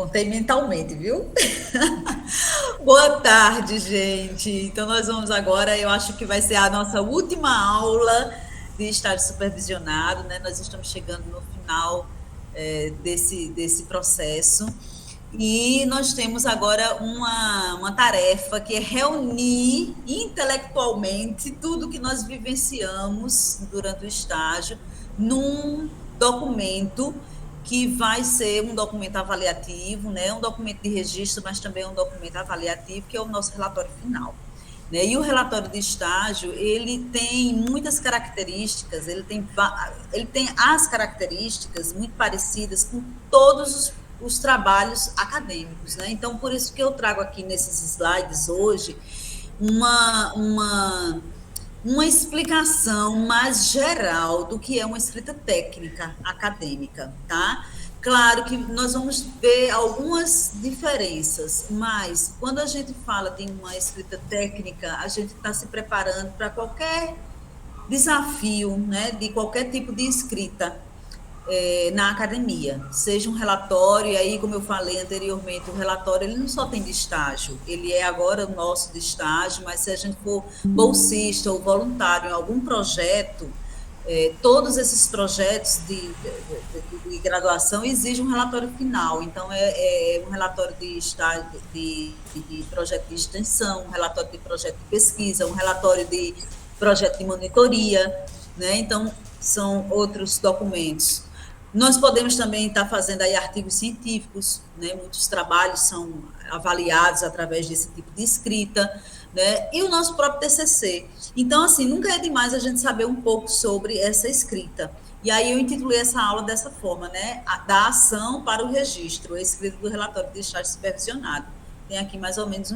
Contei mentalmente, viu? Boa tarde, gente. Então, nós vamos agora, eu acho que vai ser a nossa última aula de estágio supervisionado, né? Nós estamos chegando no final desse processo. E nós temos agora uma tarefa que é reunir intelectualmente tudo que nós vivenciamos durante o estágio num documento que vai ser um documento avaliativo, né? Um documento de registro, mas também um documento avaliativo, que é o nosso relatório final. Né? E o relatório de estágio, ele tem muitas características, ele tem as características muito parecidas com todos os trabalhos acadêmicos. Né? Então, por isso que eu trago aqui nesses slides hoje uma explicação mais geral do que é uma escrita técnica acadêmica, tá? Claro que nós vamos ver algumas diferenças, mas quando a gente fala de uma escrita técnica, a gente está se preparando para qualquer desafio, né, de qualquer tipo de escrita na academia, seja um relatório, e aí, como eu falei anteriormente, o relatório ele não só tem de estágio, ele é agora o nosso de estágio, mas se a gente for bolsista ou voluntário em algum projeto, todos esses projetos de graduação exigem um relatório final, então é um relatório de estágio, de projeto de extensão, um relatório de projeto de pesquisa, um relatório de projeto de monitoria, né? Então, são outros documentos. Nós podemos também estar fazendo aí artigos científicos, né? Muitos trabalhos são avaliados através desse tipo de escrita, né? E o nosso próprio TCC. Então, assim, nunca é demais a gente saber um pouco sobre essa escrita. E aí eu intitulei essa aula dessa forma, né? Da ação para o registro, escrito do relatório de estágio supervisionado. Tem aqui mais ou menos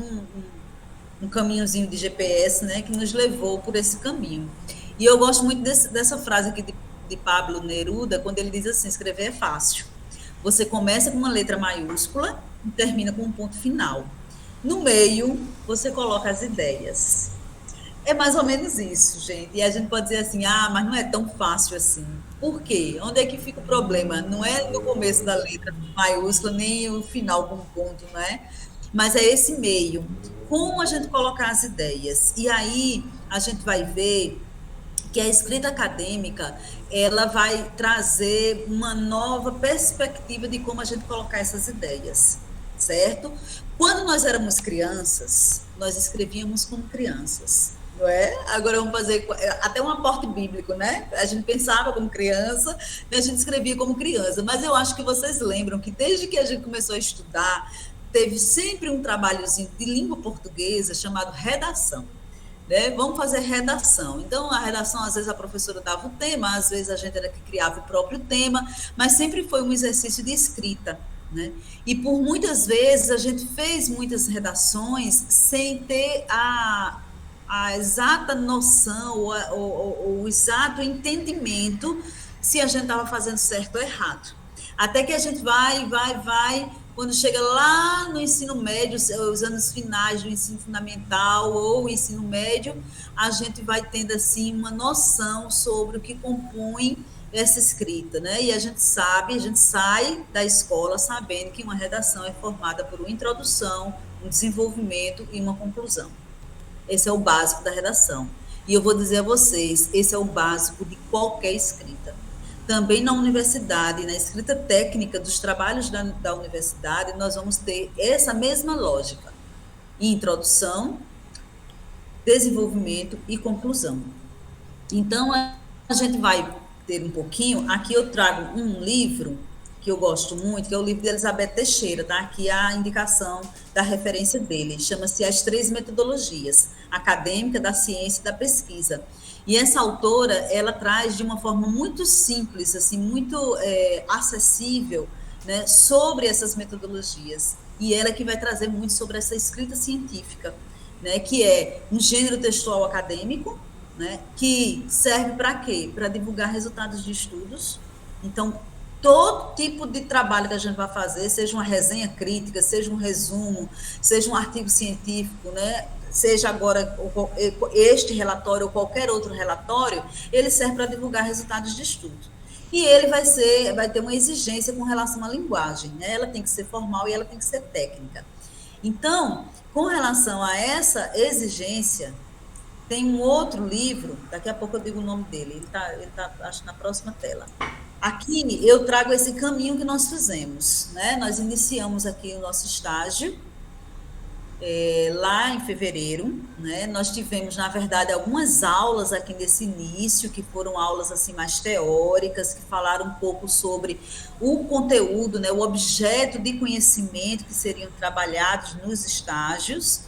um caminhozinho de GPS, né? Que nos levou por esse caminho. E eu gosto muito dessa frase aqui de Pablo Neruda, quando ele diz assim: escrever é fácil. Você começa com uma letra maiúscula e termina com um ponto final. No meio, você coloca as ideias. É mais ou menos isso, gente. E a gente pode dizer assim: ah, mas não é tão fácil assim. Por quê? Onde é que fica o problema? Não é no começo da letra maiúscula, nem o final com ponto, não é? Mas é esse meio. Como a gente colocar as ideias? E aí a gente vai ver que a escrita acadêmica ela vai trazer uma nova perspectiva de como a gente colocar essas ideias, certo? Quando nós éramos crianças, nós escrevíamos como crianças, não é? Agora vamos fazer até um aporte bíblico, né? A gente pensava como criança e a gente escrevia como criança, mas eu acho que vocês lembram que desde que a gente começou a estudar, teve sempre um trabalhozinho de língua portuguesa chamado redação. Né? Vamos fazer redação. Então, a redação, às vezes a professora dava o tema, às vezes a gente era que criava o próprio tema, mas sempre foi um exercício de escrita. Né? E por muitas vezes a gente fez muitas redações sem ter a exata noção ou o exato entendimento se a gente estava fazendo certo ou errado. Até que a gente vai, quando chega lá no ensino médio, os anos finais do ensino fundamental ou ensino médio, a gente vai tendo assim uma noção sobre o que compõe essa escrita, né? E a gente sabe, a gente sai da escola sabendo que uma redação é formada por uma introdução, um desenvolvimento e uma conclusão. Esse é o básico da redação. E eu vou dizer a vocês, esse é o básico de qualquer escrita. Também na universidade, na escrita técnica dos trabalhos da universidade, nós vamos ter essa mesma lógica: introdução, desenvolvimento e conclusão. Então, a gente vai ter um pouquinho. Aqui eu trago um livro que eu gosto muito, que é o livro de Elizabeth Teixeira, tá? Aqui a indicação da referência dele. Chama-se As Três Metodologias: acadêmica, da ciência e da pesquisa. E essa autora, ela traz de uma forma muito simples, assim, muito acessível, né, sobre essas metodologias. E ela que vai trazer muito sobre essa escrita científica, né, que é um gênero textual acadêmico, né, que serve para quê? Para divulgar resultados de estudos. Então, todo tipo de trabalho que a gente vai fazer, seja uma resenha crítica, seja um resumo, seja um artigo científico, né, seja agora este relatório ou qualquer outro relatório, ele serve para divulgar resultados de estudo. E ele vai ter uma exigência com relação à linguagem, né? Ela tem que ser formal e ela tem que ser técnica. Então, com relação a essa exigência, tem um outro livro, daqui a pouco eu digo o nome dele, ele tá acho, na próxima tela. Aqui eu trago esse caminho que nós fizemos, né? Nós iniciamos aqui o nosso estágio, lá em fevereiro, né? Nós tivemos, na verdade, algumas aulas aqui nesse início, que foram aulas assim mais teóricas, que falaram um pouco sobre o conteúdo, né? O objeto de conhecimento que seriam trabalhados nos estágios.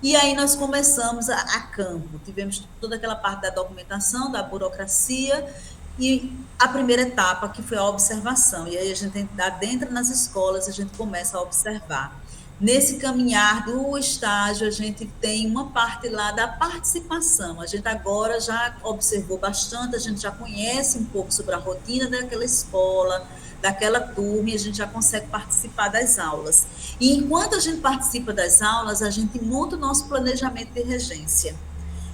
E aí nós começamos a campo, tivemos toda aquela parte da documentação, da burocracia, e a primeira etapa, que foi a observação. E aí a gente adentra nas escolas, a gente começa a observar. Nesse caminhar do estágio, a gente tem uma parte lá da participação. A gente agora já observou bastante, a gente já conhece um pouco sobre a rotina daquela escola, daquela turma, e a gente já consegue participar das aulas. E enquanto a gente participa das aulas, a gente monta o nosso planejamento de regência.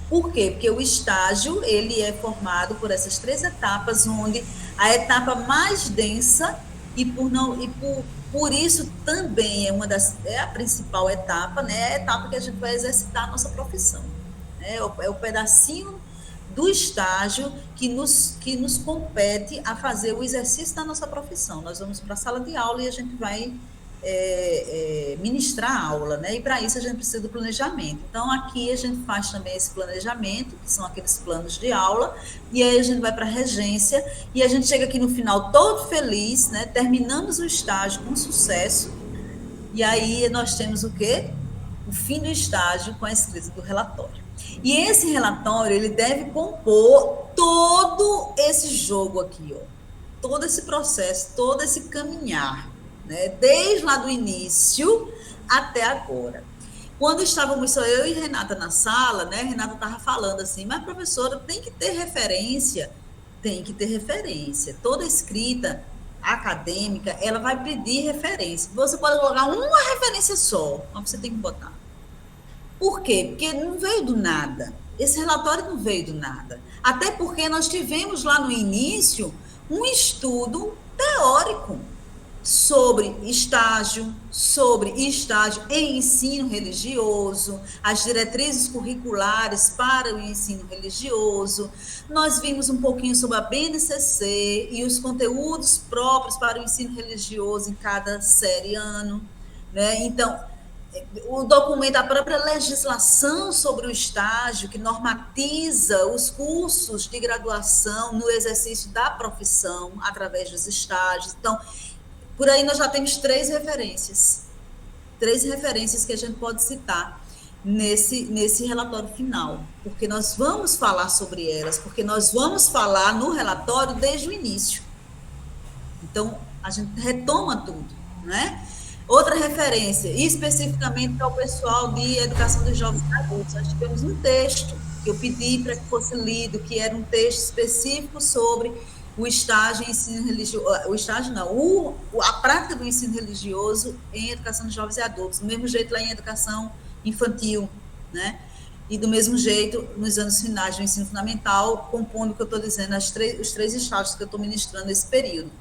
Por quê? Porque o estágio, ele é formado por essas 3 etapas, onde a etapa mais densa, por isso também é a principal etapa, né? É a etapa que a gente vai exercitar a nossa profissão. Né? É o pedacinho do estágio que nos compete a fazer o exercício da nossa profissão. Nós vamos para a sala de aula e a gente vai ministrar a aula, né? E para isso a gente precisa do planejamento. Então, aqui a gente faz também esse planejamento, que são aqueles planos de aula, e aí a gente vai para a regência, e a gente chega aqui no final todo feliz, né? Terminamos o estágio com sucesso, e aí nós temos o quê? O fim do estágio com a escrita do relatório. E esse relatório, ele deve compor todo esse jogo aqui, ó, todo esse processo, todo esse caminhar, né? Desde lá do início até agora. Quando estávamos só eu e Renata na sala, né? Renata estava falando assim, mas professora, tem que ter referência. Tem que ter referência. Toda escrita acadêmica, ela vai pedir referência. Você pode colocar uma referência só, mas você tem que botar. Por quê? Porque não veio do nada. Esse relatório não veio do nada. Até porque nós tivemos lá no início um estudo teórico sobre estágio em ensino religioso, as diretrizes curriculares para o ensino religioso. Nós vimos um pouquinho sobre a BNCC e os conteúdos próprios para o ensino religioso em cada série ano, né? Então, o documento, a própria legislação sobre o estágio, que normatiza os cursos de graduação no exercício da profissão através dos estágios. Então, por aí nós já temos 3 referências que a gente pode citar nesse relatório final, porque nós vamos falar sobre elas, porque nós vamos falar no relatório desde o início. Então, a gente retoma tudo, né? Outra referência, especificamente para o pessoal de educação dos jovens e adultos, nós tivemos um texto que eu pedi para que fosse lido, que era um texto específico sobre o estágio em ensino religioso, o estágio não, a prática do ensino religioso em educação de jovens e adultos, do mesmo jeito lá em educação infantil, né? E do mesmo jeito nos anos finais do ensino fundamental, compondo o que eu estou dizendo, os 3 estágios que eu estou ministrando nesse período.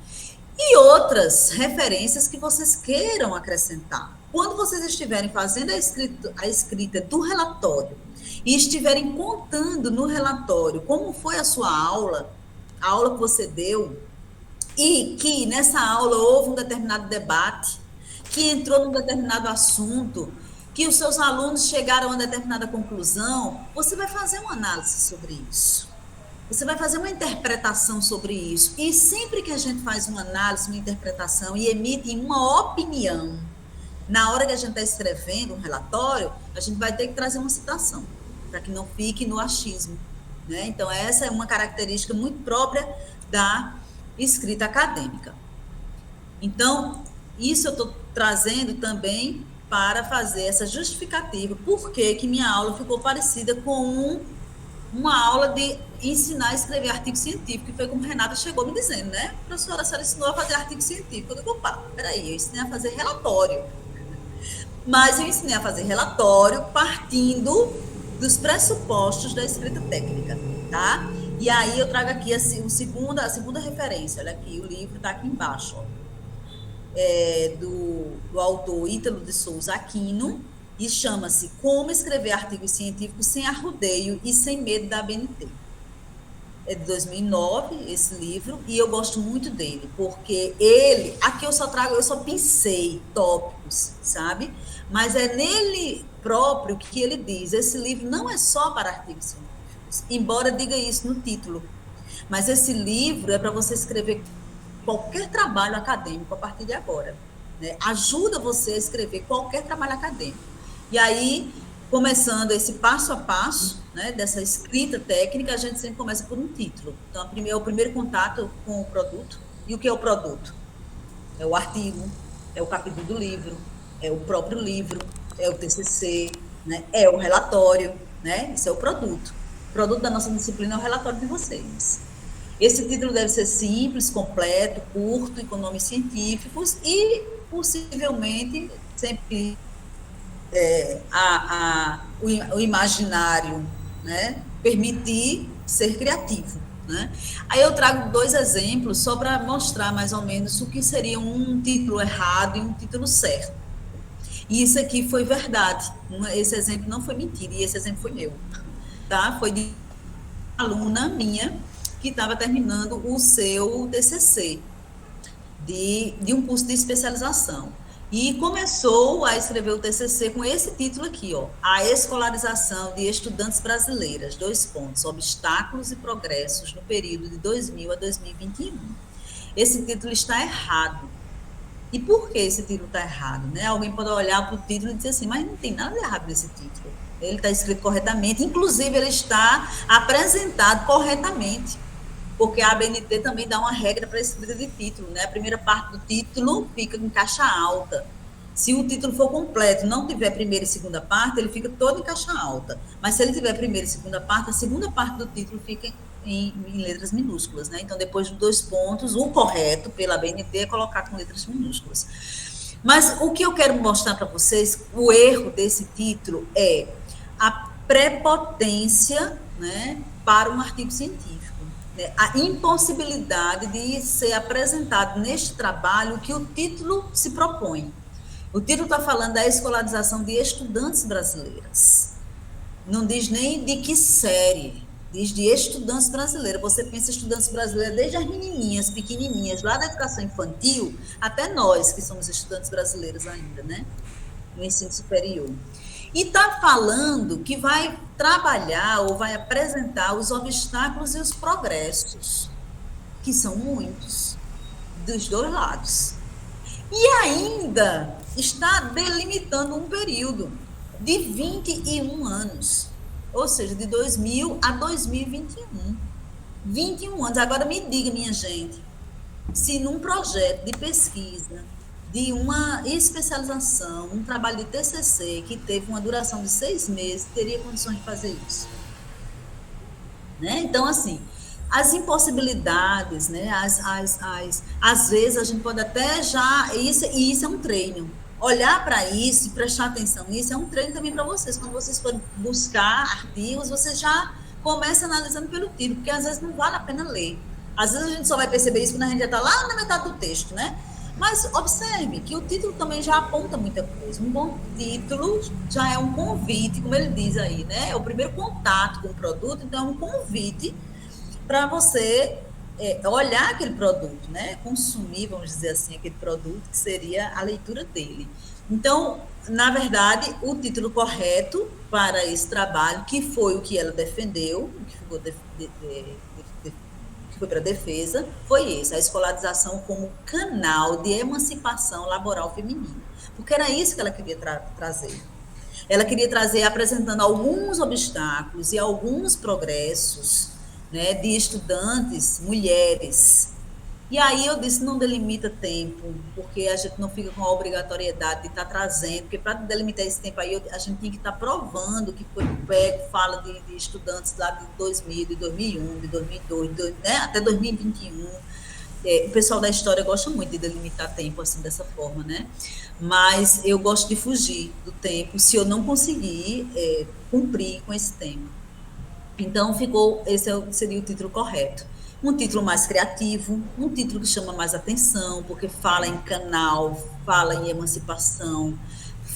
E outras referências que vocês queiram acrescentar. Quando vocês estiverem fazendo a escrita do relatório e estiverem contando no relatório como foi a sua aula, a aula que você deu, e que nessa aula houve um determinado debate, que entrou num determinado assunto, que os seus alunos chegaram a uma determinada conclusão, você vai fazer uma análise sobre isso. Você vai fazer uma interpretação sobre isso. E sempre que a gente faz uma análise, uma interpretação e emite uma opinião, na hora que a gente está escrevendo um relatório, a gente vai ter que trazer uma citação, para que não fique no achismo, né? Então, essa é uma característica muito própria da escrita acadêmica. Então, isso eu estou trazendo também para fazer essa justificativa. Por que minha aula ficou parecida com uma aula de ensinar a escrever artigo científico, que foi como Renata chegou me dizendo, né? Professora, a senhora ensinou a fazer artigo científico. Eu digo, opa, peraí, eu ensinei a fazer relatório. Mas eu ensinei a fazer relatório partindo dos pressupostos da escrita técnica, tá? E aí eu trago aqui assim, a segunda referência, olha aqui, o livro está aqui embaixo, ó, do autor Ítalo de Souza Aquino, e chama-se Como Escrever Artigos Científicos Sem Arrodeio e Sem Medo da ABNT. É de 2009 esse livro, e eu gosto muito dele, porque ele, aqui eu só pensei tópicos, sabe? Mas é nele próprio que ele diz, esse livro não é só para artigos científicos, embora diga isso no título, mas esse livro é para você escrever qualquer trabalho acadêmico a partir de agora, né? Ajuda você a escrever qualquer trabalho acadêmico. E aí, começando esse passo a passo, né, dessa escrita técnica, a gente sempre começa por um título. Então, é o primeiro contato com o produto. E o que é o produto? É o artigo, é o capítulo do livro, é o próprio livro, é o TCC, né, é o relatório, né? Isso é o produto. O produto da nossa disciplina é o relatório de vocês. Esse título deve ser simples, completo, curto e com nomes científicos e, possivelmente, sempre o imaginário, né, permitir ser criativo, né? Aí eu trago 2 exemplos só para mostrar mais ou menos o que seria um título errado e um título certo. E isso aqui foi verdade. Esse exemplo não foi mentira, e esse exemplo foi meu, tá? Foi de uma aluna minha que estava terminando o seu TCC de um curso de especialização. E começou a escrever o TCC com esse título aqui, ó, A Escolarização de Estudantes Brasileiras, 2 pontos, Obstáculos e Progressos no período de 2000 a 2021. Esse título está errado. E por que esse título está errado? Né? Alguém pode olhar para o título e dizer assim, mas não tem nada de errado nesse título. Ele está escrito corretamente, inclusive ele está apresentado corretamente, porque a ABNT também dá uma regra para a escrita de título, né? A primeira parte do título fica em caixa alta. Se o título for completo, não tiver primeira e segunda parte, ele fica todo em caixa alta. Mas se ele tiver primeira e segunda parte, a segunda parte do título fica em letras minúsculas, né? Então, depois dos 2 pontos, o correto pela ABNT é colocar com letras minúsculas. Mas o que eu quero mostrar para vocês, o erro desse título é a prepotência, né, para um artigo científico. A impossibilidade de ser apresentado neste trabalho que o título se propõe. O título está falando da escolarização de estudantes brasileiras. Não diz nem de que série, diz de estudantes brasileiros. Você pensa em estudantes brasileiros desde as menininhas, pequenininhas, lá da educação infantil, até nós que somos estudantes brasileiros ainda, né? No ensino superior. E está falando que vai trabalhar ou vai apresentar os obstáculos e os progressos, que são muitos, dos 2 lados. E ainda está delimitando um período de 21 anos, ou seja, de 2000 a 2021. 21 anos. Agora me diga, minha gente, se num projeto de pesquisa, de uma especialização, um trabalho de TCC que teve uma duração de 6 meses, teria condições de fazer isso. Né? Então, assim, as impossibilidades, né? Às vezes a gente pode até já... Isso é um treino. Olhar para isso e prestar atenção nisso é um treino também para vocês. Quando vocês forem buscar artigos, vocês já começam analisando pelo título, porque às vezes não vale a pena ler. Às vezes a gente só vai perceber isso quando a gente já está lá na metade do texto, né? Mas observe que o título também já aponta muita coisa. Um bom título já é um convite, como ele diz aí, né? É o primeiro contato com o produto, então é um convite para você olhar aquele produto, né? Consumir, vamos dizer assim, aquele produto, que seria a leitura dele. Então, na verdade, o título correto para esse trabalho, que foi o que ela defendeu, o que ficou foi para a defesa, foi esse, a escolarização como canal de emancipação laboral feminina. Porque era isso que ela queria trazer. Ela queria trazer apresentando alguns obstáculos e alguns progressos, né, de estudantes, mulheres. E aí eu disse, não delimita tempo, porque a gente não fica com a obrigatoriedade de estar trazendo, porque para delimitar esse tempo aí, a gente tem que estar provando que o PEC fala de estudantes lá de 2000, de 2001, de 2002, né, até 2021. O pessoal da história gosta muito de delimitar tempo assim, dessa forma, né? Mas eu gosto de fugir do tempo se eu não conseguir cumprir com esse tempo. Então, seria o título correto. Um título mais criativo, um título que chama mais atenção, porque fala em canal, fala em emancipação,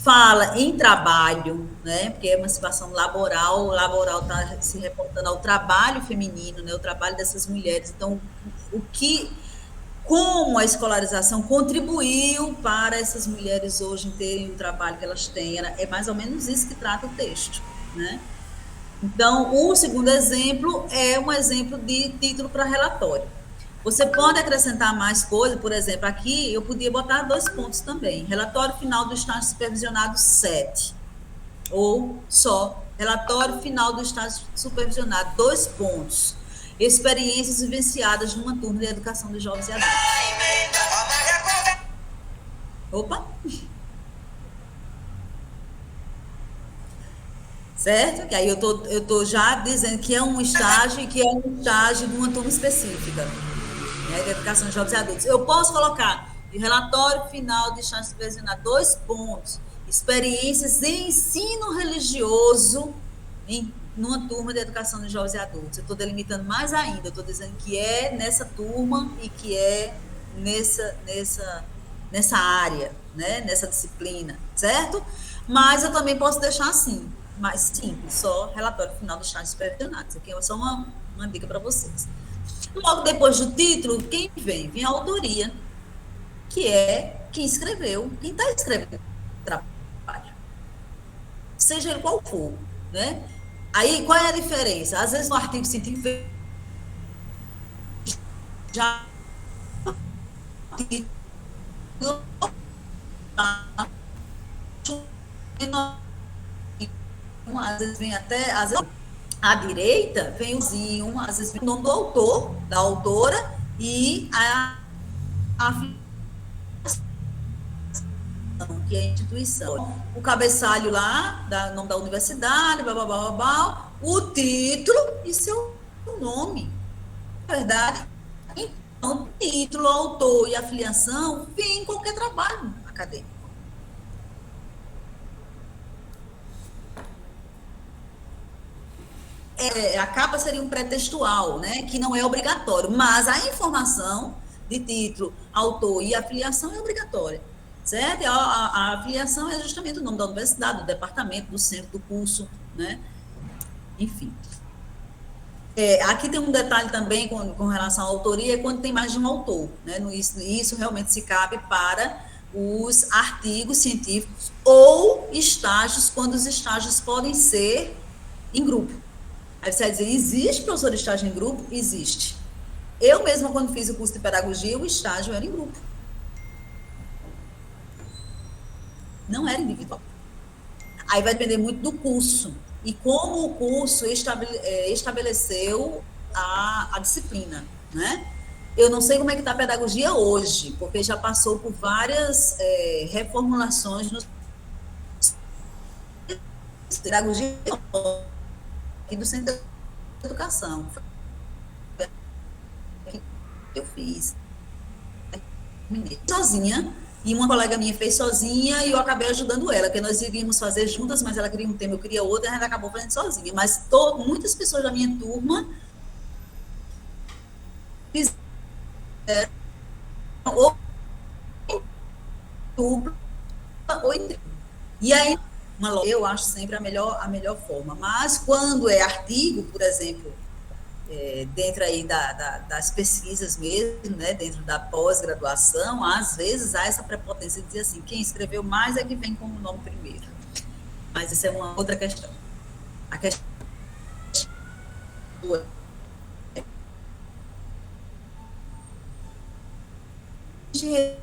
fala em trabalho, né? Porque a emancipação laboral está se reportando ao trabalho feminino, né? O trabalho dessas mulheres. Então, como a escolarização contribuiu para essas mulheres hoje terem o trabalho que elas têm, é mais ou menos isso que trata o texto, né? Então, o segundo exemplo é um exemplo de título para relatório. Você pode acrescentar mais coisas, por exemplo, aqui eu podia botar 2 pontos também. Relatório final do estágio supervisionado 7. Ou só, relatório final do estágio supervisionado, 2 pontos. Experiências vivenciadas numa turma de educação de jovens e adultos. Opa! Certo? Que aí eu tô já dizendo que é um estágio e que é um estágio de uma turma específica, né, de educação de jovens e adultos. Eu posso colocar de relatório final de estágio supervisionado 2 pontos, experiências em ensino religioso numa turma de educação de jovens e adultos. Eu estou delimitando mais ainda, eu estou dizendo que é nessa turma e que é nessa área, né, nessa disciplina, certo? Mas eu também posso deixar assim, mais simples, só relatório final do estágio supervisionado. Isso aqui é só uma dica para vocês. Logo depois do título, quem vem? Vem a autoria, que é quem escreveu, quem está escrevendo o trabalho. Seja ele qual for, né? Aí, qual é a diferença? Às vezes, no artigo científico, já às vezes vem até, às vezes, à direita, vem às vezes vem o nome do autor, da autora, e a que é a instituição. O cabeçalho lá, nome da universidade, blá, blá, blá, blá, blá, o título e seu nome. Na verdade, então, o título, autor e a filiação vem em qualquer trabalho acadêmico. A capa seria um pré-textual, né, que não é obrigatório, mas a informação de título, autor e afiliação é obrigatória, certo? A afiliação é justamente o nome da universidade, do departamento, do centro, do curso, né? Enfim. Aqui tem um detalhe também com relação à autoria, é quando tem mais de um autor, né? Isso realmente se cabe para os artigos científicos ou estágios, quando os estágios podem ser em grupo. Aí você vai dizer, existe professor de estágio em grupo? Existe. Eu mesma, quando fiz o curso de pedagogia, o estágio era em grupo. Não era individual. Aí vai depender muito do curso e como o curso estabeleceu a disciplina, né? Eu não sei como é que está a pedagogia hoje, porque já passou por várias reformulações no pedagogia aqui do Centro de Educação. Eu fiz sozinha, e uma colega minha fez sozinha e eu acabei ajudando ela, porque nós iríamos fazer juntas, mas ela queria um tema, eu queria outro, e a gente acabou fazendo sozinha. Mas muitas pessoas da minha turma fizeram ou e aí eu acho sempre a melhor forma. Mas quando é artigo, por exemplo, dentro aí das pesquisas mesmo, né, dentro da pós-graduação, às vezes há essa prepotência de dizer assim, quem escreveu mais é que vem com o nome primeiro. Mas isso é uma outra questão. A questão de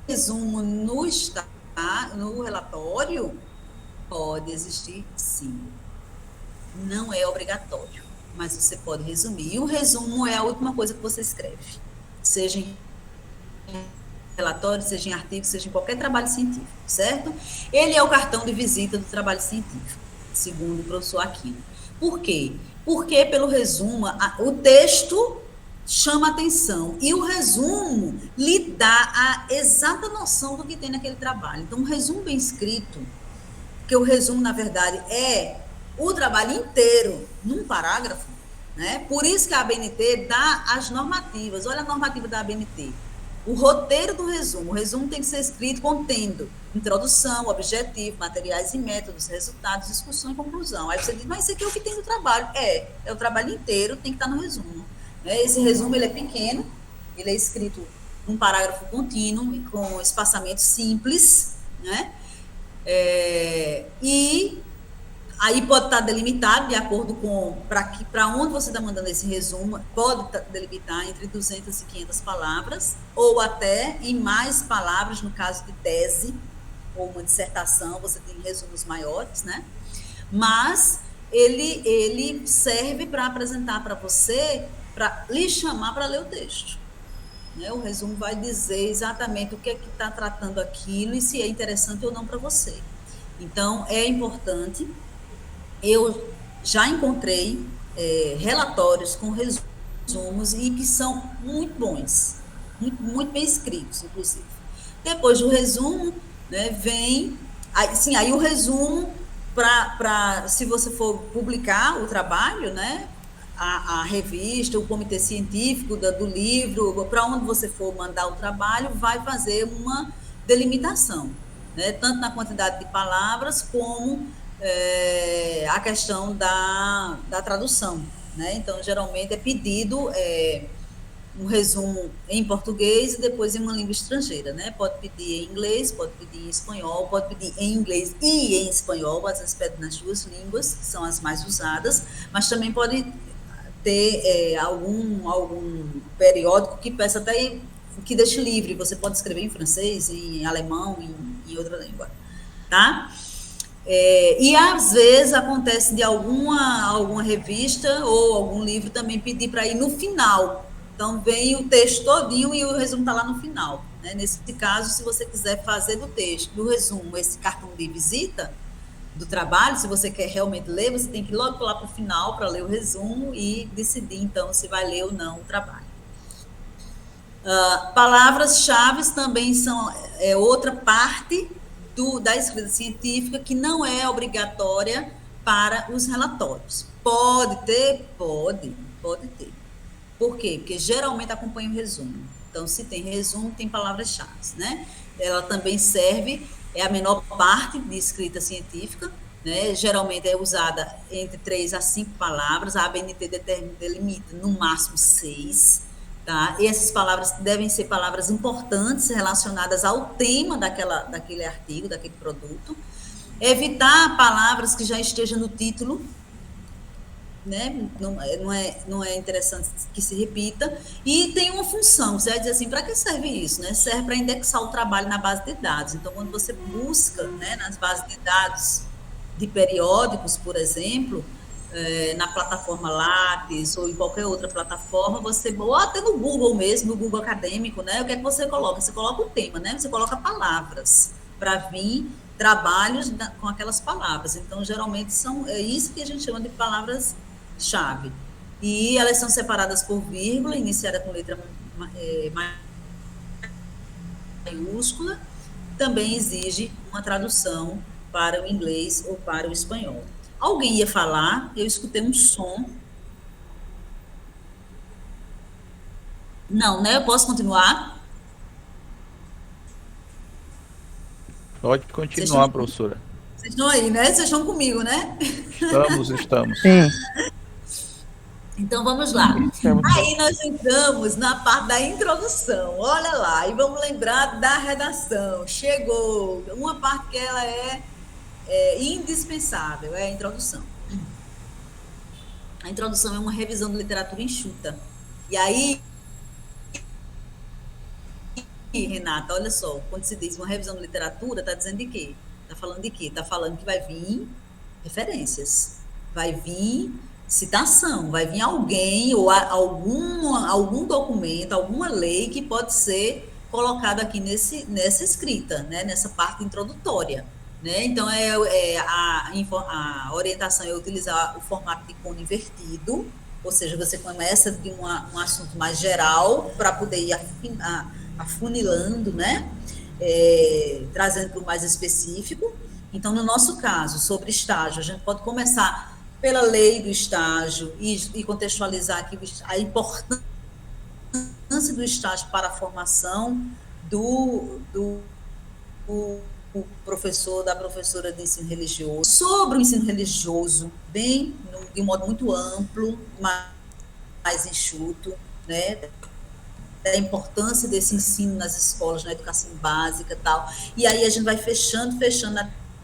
resumo no relatório pode existir, sim. Não é obrigatório, mas você pode resumir. E o resumo é a última coisa que você escreve, seja em relatório, seja em artigo, seja em qualquer trabalho científico, certo? Ele é o cartão de visita do trabalho científico, segundo o professor Aquino. Por quê? Porque pelo resumo, o texto chama atenção e o resumo lhe dá a exata noção do que tem naquele trabalho. Então, um resumo bem escrito, porque o resumo, na verdade, é o trabalho inteiro num parágrafo, né? Por isso que a ABNT dá as normativas. Olha a normativa da ABNT. O roteiro do resumo. O resumo tem que ser escrito contendo introdução, objetivo, materiais e métodos, resultados, discussão e conclusão. Aí você diz, mas isso aqui é o que tem no trabalho. É o trabalho inteiro, tem que estar no resumo. Esse resumo ele é pequeno, ele é escrito num parágrafo contínuo, com espaçamento simples, né? E aí pode estar delimitado de acordo com para onde você está mandando esse resumo, pode delimitar entre 200 e 500 palavras, ou até em mais palavras, no caso de tese ou uma dissertação, você tem resumos maiores, né? Mas ele serve para apresentar para você, para lhe chamar para ler o texto. Né? O resumo vai dizer exatamente o que é que está tratando aquilo e se é interessante ou não para você. Então, é importante. Eu já encontrei relatórios com resumos e que são muito bons, muito bem escritos, inclusive. Depois do resumo, né, vem... Aí o resumo, se você for publicar o trabalho, né, a revista, o comitê científico do livro, para onde você for mandar o trabalho, vai fazer uma delimitação, né, tanto na quantidade de palavras como a questão da tradução, né? Então, geralmente é pedido um resumo em português e depois em uma língua estrangeira, né? Pode pedir em inglês, pode pedir em espanhol, pode pedir em inglês e em espanhol, às vezes pede nas duas línguas, que são as mais usadas, mas também pode ter algum periódico que peça até que deixe livre, você pode escrever em francês, em alemão, em outra língua, tá? E às vezes acontece de alguma revista ou algum livro também pedir para ir no final. Então vem o texto todinho e o resumo está lá no final, né? Nesse caso, se você quiser fazer do texto, do resumo, esse cartão de visita do trabalho, se você quer realmente ler, você tem que ir logo lá para o final para ler o resumo e decidir então se vai ler ou não o trabalho. Palavras-chave também são outra parte da escrita científica que não é obrigatória para os relatórios. Pode ter? Pode ter. Por quê? Porque geralmente acompanha o resumo. Então, se tem resumo, tem palavras-chave, né? Ela também serve, é a menor parte de escrita científica, né? Geralmente é usada entre 3 a 5 palavras, a ABNT delimita no máximo 6. Tá? E essas palavras devem ser palavras importantes relacionadas ao tema daquele artigo, daquele produto. Evitar palavras que já estejam no título, né? Não é interessante que se repita. E tem uma função, você vai dizer assim, para que serve isso? Né? Serve para indexar o trabalho na base de dados. Então, quando você busca, né, nas bases de dados de periódicos, por exemplo, na plataforma Lattes ou em qualquer outra plataforma, ou até no Google mesmo, no Google acadêmico, né? O que é que você coloca? Você coloca o tema, né? Você coloca palavras para vir trabalhos com aquelas palavras. Então, geralmente, é isso que a gente chama de palavras-chave. E elas são separadas por vírgula, iniciada com letra maiúscula. Também exige uma tradução para o inglês ou para o espanhol. Alguém ia falar, eu escutei um som. Não, né? Eu posso continuar? Pode continuar, professora. Vocês estão aí, né? Vocês estão comigo, né? Estamos. Sim. Então, vamos lá. Aí nós entramos na parte da introdução. Olha lá, e vamos lembrar da redação. Chegou uma parte que ela é indispensável, é a introdução. A introdução é uma revisão de literatura enxuta. E aí, Renata, olha só, quando se diz uma revisão de literatura, está dizendo de quê? Está falando de quê? Está falando que vai vir referências, vai vir citação, vai vir alguém ou algum documento, alguma lei que pode ser colocado aqui nessa escrita, né? Nessa parte introdutória. Né? Então, a orientação é utilizar o formato de cone invertido, ou seja, você começa de um assunto mais geral para poder ir afunilando, né? Trazendo para o mais específico. Então, no nosso caso, sobre estágio, a gente pode começar pela lei do estágio e contextualizar aqui a importância do estágio para a formação do professor, da professora de ensino religioso, sobre o ensino religioso, de um modo muito amplo, mais enxuto, né, da importância desse ensino nas escolas, na educação básica e tal, e aí a gente vai fechando,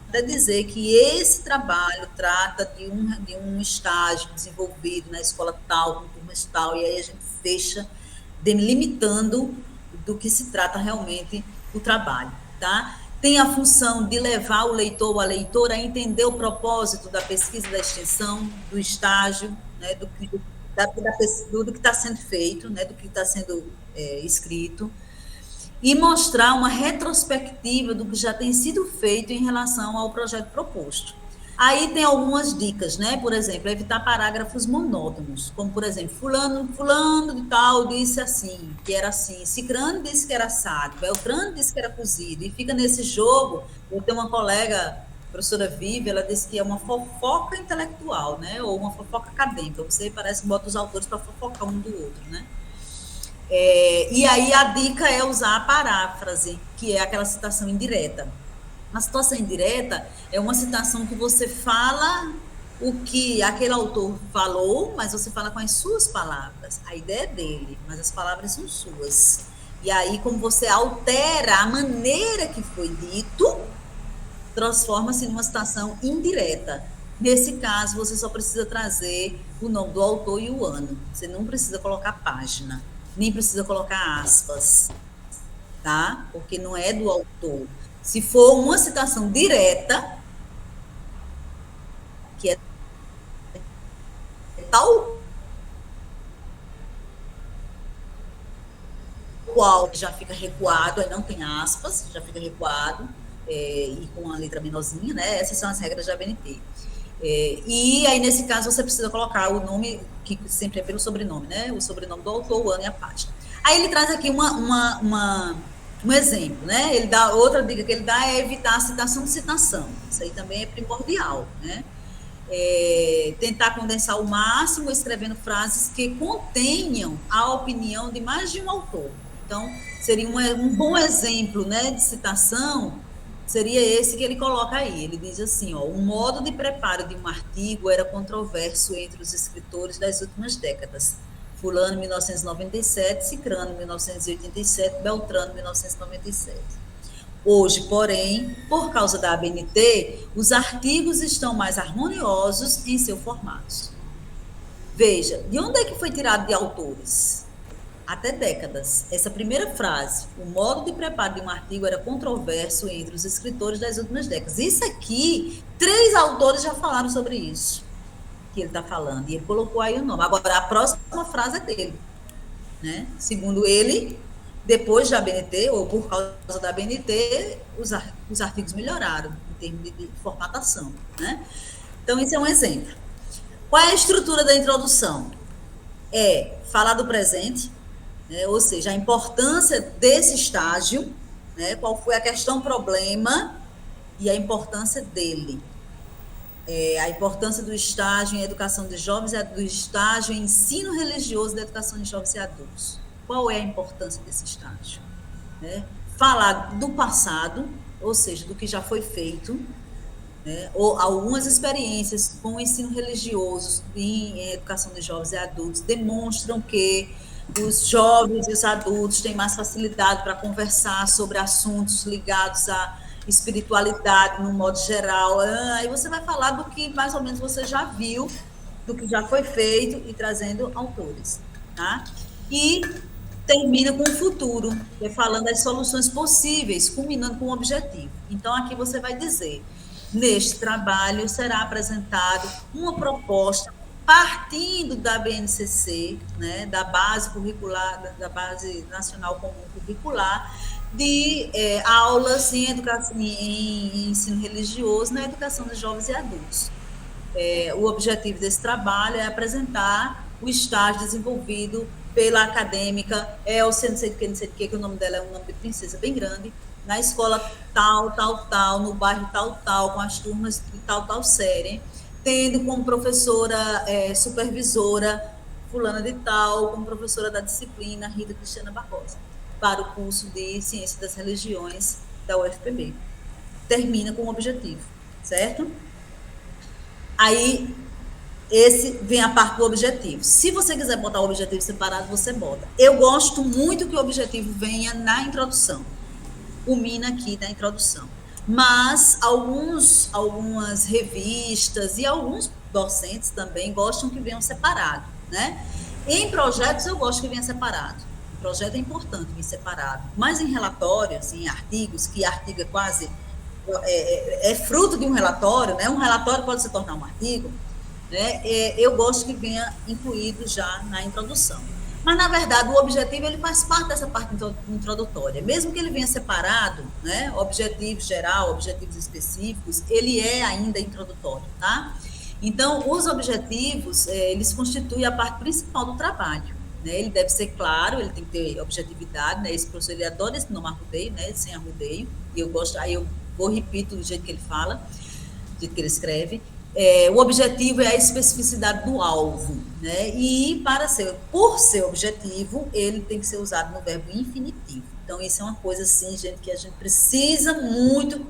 até dizer que esse trabalho trata de um estágio desenvolvido na escola tal, com turmas tal, e aí a gente fecha delimitando do que se trata realmente o trabalho, tá? Tem a função de levar o leitor ou a leitora a entender o propósito da pesquisa, da extensão, do estágio, né, do que está sendo feito, né, do que está sendo escrito, e mostrar uma retrospectiva do que já tem sido feito em relação ao projeto proposto. Aí tem algumas dicas, né? Por exemplo, evitar parágrafos monótonos, como, por exemplo, fulano de tal disse assim, que era assim, Cicrano disse que era assado, Beltrano disse que era cozido, e fica nesse jogo. Eu tenho uma colega, a professora Vivi, ela disse que é uma fofoca intelectual, né? Ou uma fofoca acadêmica, você parece que bota os autores para fofocar um do outro, né? E aí a dica é usar a paráfrase, que é aquela citação indireta. A citação indireta é uma citação que você fala o que aquele autor falou, mas você fala com as suas palavras. A ideia é dele, mas as palavras são suas. E aí, como você altera a maneira que foi dito, transforma-se numa citação indireta. Nesse caso, você só precisa trazer o nome do autor e o ano. Você não precisa colocar página, nem precisa colocar aspas, tá? Porque não é do autor. Se for uma citação direta, que é tal qual já fica recuado, aí não tem aspas, já fica recuado, e com a letra menorzinha, né? Essas são as regras da ABNT. E aí, nesse caso, você precisa colocar o nome, que sempre é pelo sobrenome, né? O sobrenome do autor, o ano e a página. Aí ele traz aqui um exemplo, né? Ele dá outra dica que ele dá é evitar a citação de citação. Isso aí também é primordial, né? Tentar condensar o máximo, escrevendo frases que contenham a opinião de mais de um autor. Então, seria um bom exemplo, né, de citação, seria esse que ele coloca aí. Ele diz assim, ó, o modo de preparo de um artigo era controverso entre os escritores das últimas décadas. Fulano, 1997, Cicrano, 1987, Beltrano, 1997. Hoje, porém, por causa da ABNT, os artigos estão mais harmoniosos em seu formato. Veja, de onde é que foi tirado de autores? Até décadas. Essa primeira frase, o modo de preparo de um artigo era controverso entre os escritores das últimas décadas. Isso aqui, 3 autores já falaram sobre isso, que ele está falando, e ele colocou aí o nome. Agora, a próxima frase é dele, né? Segundo ele, depois da ABNT, ou por causa da ABNT, os artigos melhoraram em termos de formatação, né? Então, isso é um exemplo. Qual é a estrutura da introdução? É falar do presente, né? Ou seja, a importância desse estágio, né? Qual foi a questão problema e a importância dele. A importância do estágio em educação de jovens, do estágio em ensino religioso da educação de jovens e adultos. Qual é a importância desse estágio? Né? Falar do passado, ou seja, do que já foi feito, né? Ou algumas experiências com o ensino religioso em educação de jovens e adultos demonstram que os jovens e os adultos têm mais facilidade para conversar sobre assuntos ligados à espiritualidade, no modo geral. Aí você vai falar do que mais ou menos você já viu, do que já foi feito, e trazendo autores, tá? E termina com o futuro, falando das soluções possíveis, culminando com o objetivo. Então, aqui você vai dizer, neste trabalho será apresentado uma proposta partindo da BNCC, né, da base curricular, da Base Nacional Comum Curricular, de aulas em educação, em ensino religioso na educação de jovens e adultos. O objetivo desse trabalho é apresentar o estágio desenvolvido pela acadêmica Elcia, não sei de que, o nome dela é um nome de princesa bem grande, na escola tal, no bairro tal, com as turmas de tal série, tendo como professora supervisora fulana de tal, como professora da disciplina Rita Cristiana Barbosa, para o curso de Ciência das Religiões da UFPB. Termina com o objetivo, certo? Aí, esse vem a parte do objetivo. Se você quiser botar o objetivo separado, você bota. Eu gosto muito que o objetivo venha na introdução. O Mina aqui na introdução. Mas algumas revistas e alguns docentes também gostam que venham separado, né? Em projetos eu gosto que venha separado. O projeto é importante vir separado. Mas em relatórios, em artigos, que artigo é quase é fruto de um relatório, né? Um relatório pode se tornar um artigo, né? Eu gosto que venha incluído já na introdução. Mas, na verdade, o objetivo ele faz parte dessa parte introdutória. Mesmo que ele venha separado, né? Objetivo geral, objetivos específicos, ele é ainda introdutório, tá? Então, os objetivos, eles constituem a parte principal do trabalho. Né? Ele deve ser claro, ele tem que ter objetividade, né? Esse professor, ele adora esse nome arrudeio, né? Sem arrudeio, e eu gosto, aí eu repito do jeito que ele fala, do jeito que ele escreve. O objetivo é a especificidade do alvo, né? E por ser objetivo, ele tem que ser usado no verbo infinitivo. Então, isso é uma coisa, assim, gente, que a gente precisa muito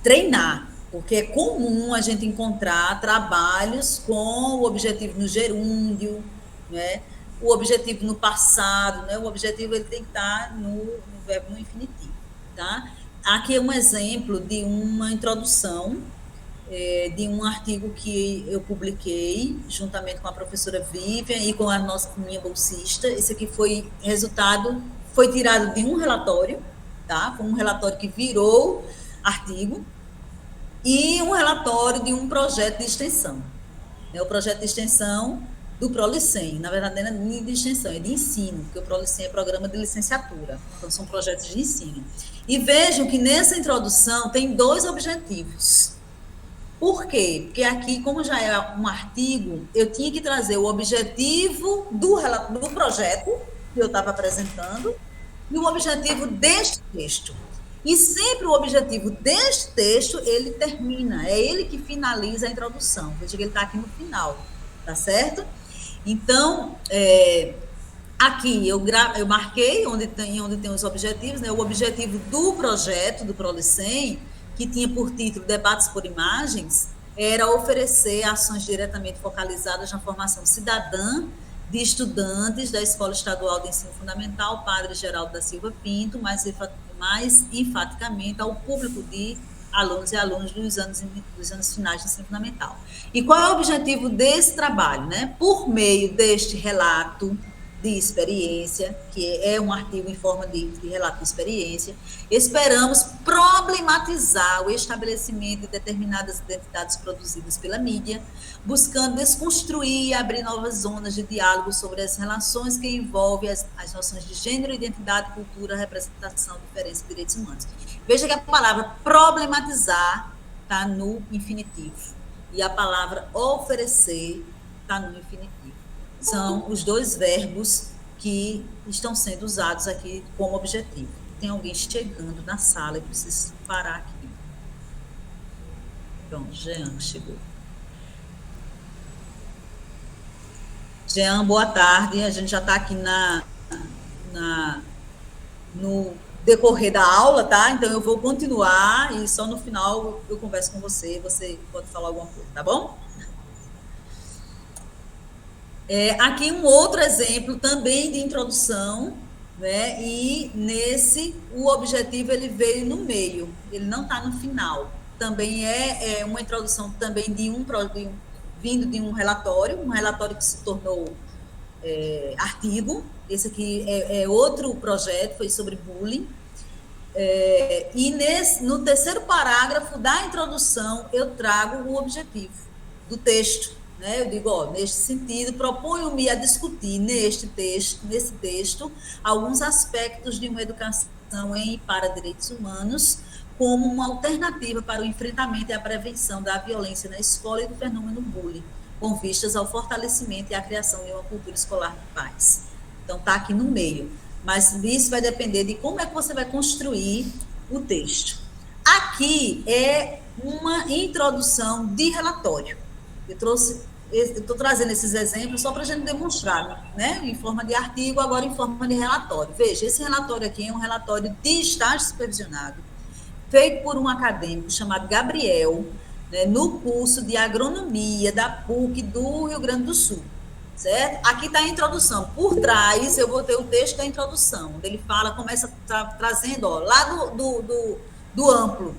treinar, porque é comum a gente encontrar trabalhos com o objetivo no gerúndio, né? O objetivo no passado, né? O objetivo ele tem que estar no verbo no infinitivo, tá? Aqui é um exemplo de uma introdução de um artigo que eu publiquei juntamente com a professora Vivian e com a minha bolsista. Esse aqui foi tirado de um relatório, tá? Foi um relatório que virou artigo e um relatório de um projeto de extensão. O projeto de extensão do Prolicem, na verdade não é nem de extensão, é de ensino, porque o Prolicem é programa de licenciatura, então são projetos de ensino. E vejam que nessa introdução tem 2 objetivos. Por quê? Porque aqui, como já é um artigo, eu tinha que trazer o objetivo do projeto que eu estava apresentando e o objetivo deste texto. E sempre o objetivo deste texto, ele termina, é ele que finaliza a introdução. Veja que ele está aqui no final, tá certo? Então, aqui eu marquei onde tem os objetivos, né? O objetivo do projeto do Prolicem, que tinha por título Debates por Imagens, era oferecer ações diretamente focalizadas na formação cidadã de estudantes da Escola Estadual de Ensino Fundamental Padre Geraldo da Silva Pinto, mais enfaticamente ao público de alunos e alunas dos anos finais de ensino fundamental. E qual é o objetivo desse trabalho? Né? Por meio deste relato de experiência, que é um artigo em forma de relato de experiência, esperamos problematizar o estabelecimento de determinadas identidades produzidas pela mídia, buscando desconstruir e abrir novas zonas de diálogo sobre as relações que envolvem as noções de gênero, identidade, cultura, representação, diferença e direitos humanos. Veja que a palavra problematizar está no infinitivo e a palavra oferecer está no infinitivo. São os 2 verbos que estão sendo usados aqui como objetivo. Tem alguém chegando na sala e preciso parar aqui. Pronto, Jean chegou. Jean, boa tarde. A gente já está aqui no decorrer da aula, tá? Então, eu vou continuar e só no final eu converso com você. Você pode falar alguma coisa, tá bom? Aqui um outro exemplo também de introdução, né? E nesse o objetivo ele veio no meio, ele não está no final. Também é uma introdução também vindo de um relatório que se tornou artigo. Esse aqui é outro projeto, foi sobre bullying. E no terceiro parágrafo da introdução eu trago o objetivo do texto. Eu digo, neste sentido, proponho-me a discutir nesse texto, alguns aspectos de uma educação em e para direitos humanos, como uma alternativa para o enfrentamento e a prevenção da violência na escola e do fenômeno bullying, com vistas ao fortalecimento e à criação de uma cultura escolar de paz. Então, está aqui no meio. Mas isso vai depender de como é que você vai construir o texto. Aqui é uma introdução de relatório. Eu estou trazendo esses exemplos só para a gente demonstrar, né? Em forma de artigo, agora em forma de relatório. Veja, esse relatório aqui é um relatório de estágio supervisionado, feito por um acadêmico chamado Gabriel, né, no curso de agronomia da PUC do Rio Grande do Sul. Certo? Aqui está a introdução. Por trás, eu botei o texto da introdução, onde ele fala, começa trazendo, ó, lá do amplo.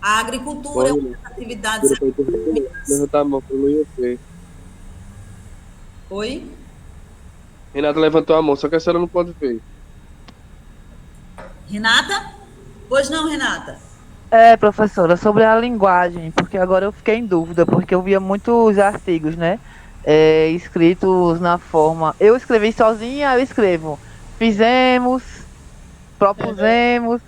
A agricultura é uma das atividades. Levantar a mão para o IFE. Oi? Renata levantou a mão, só que a senhora não pode ver. Renata? Pois não, Renata? Professora, sobre a linguagem, porque agora eu fiquei em dúvida, porque eu via muitos artigos, né? Escritos na forma. Eu escrevi sozinha, eu escrevo. Fizemos, propusemos,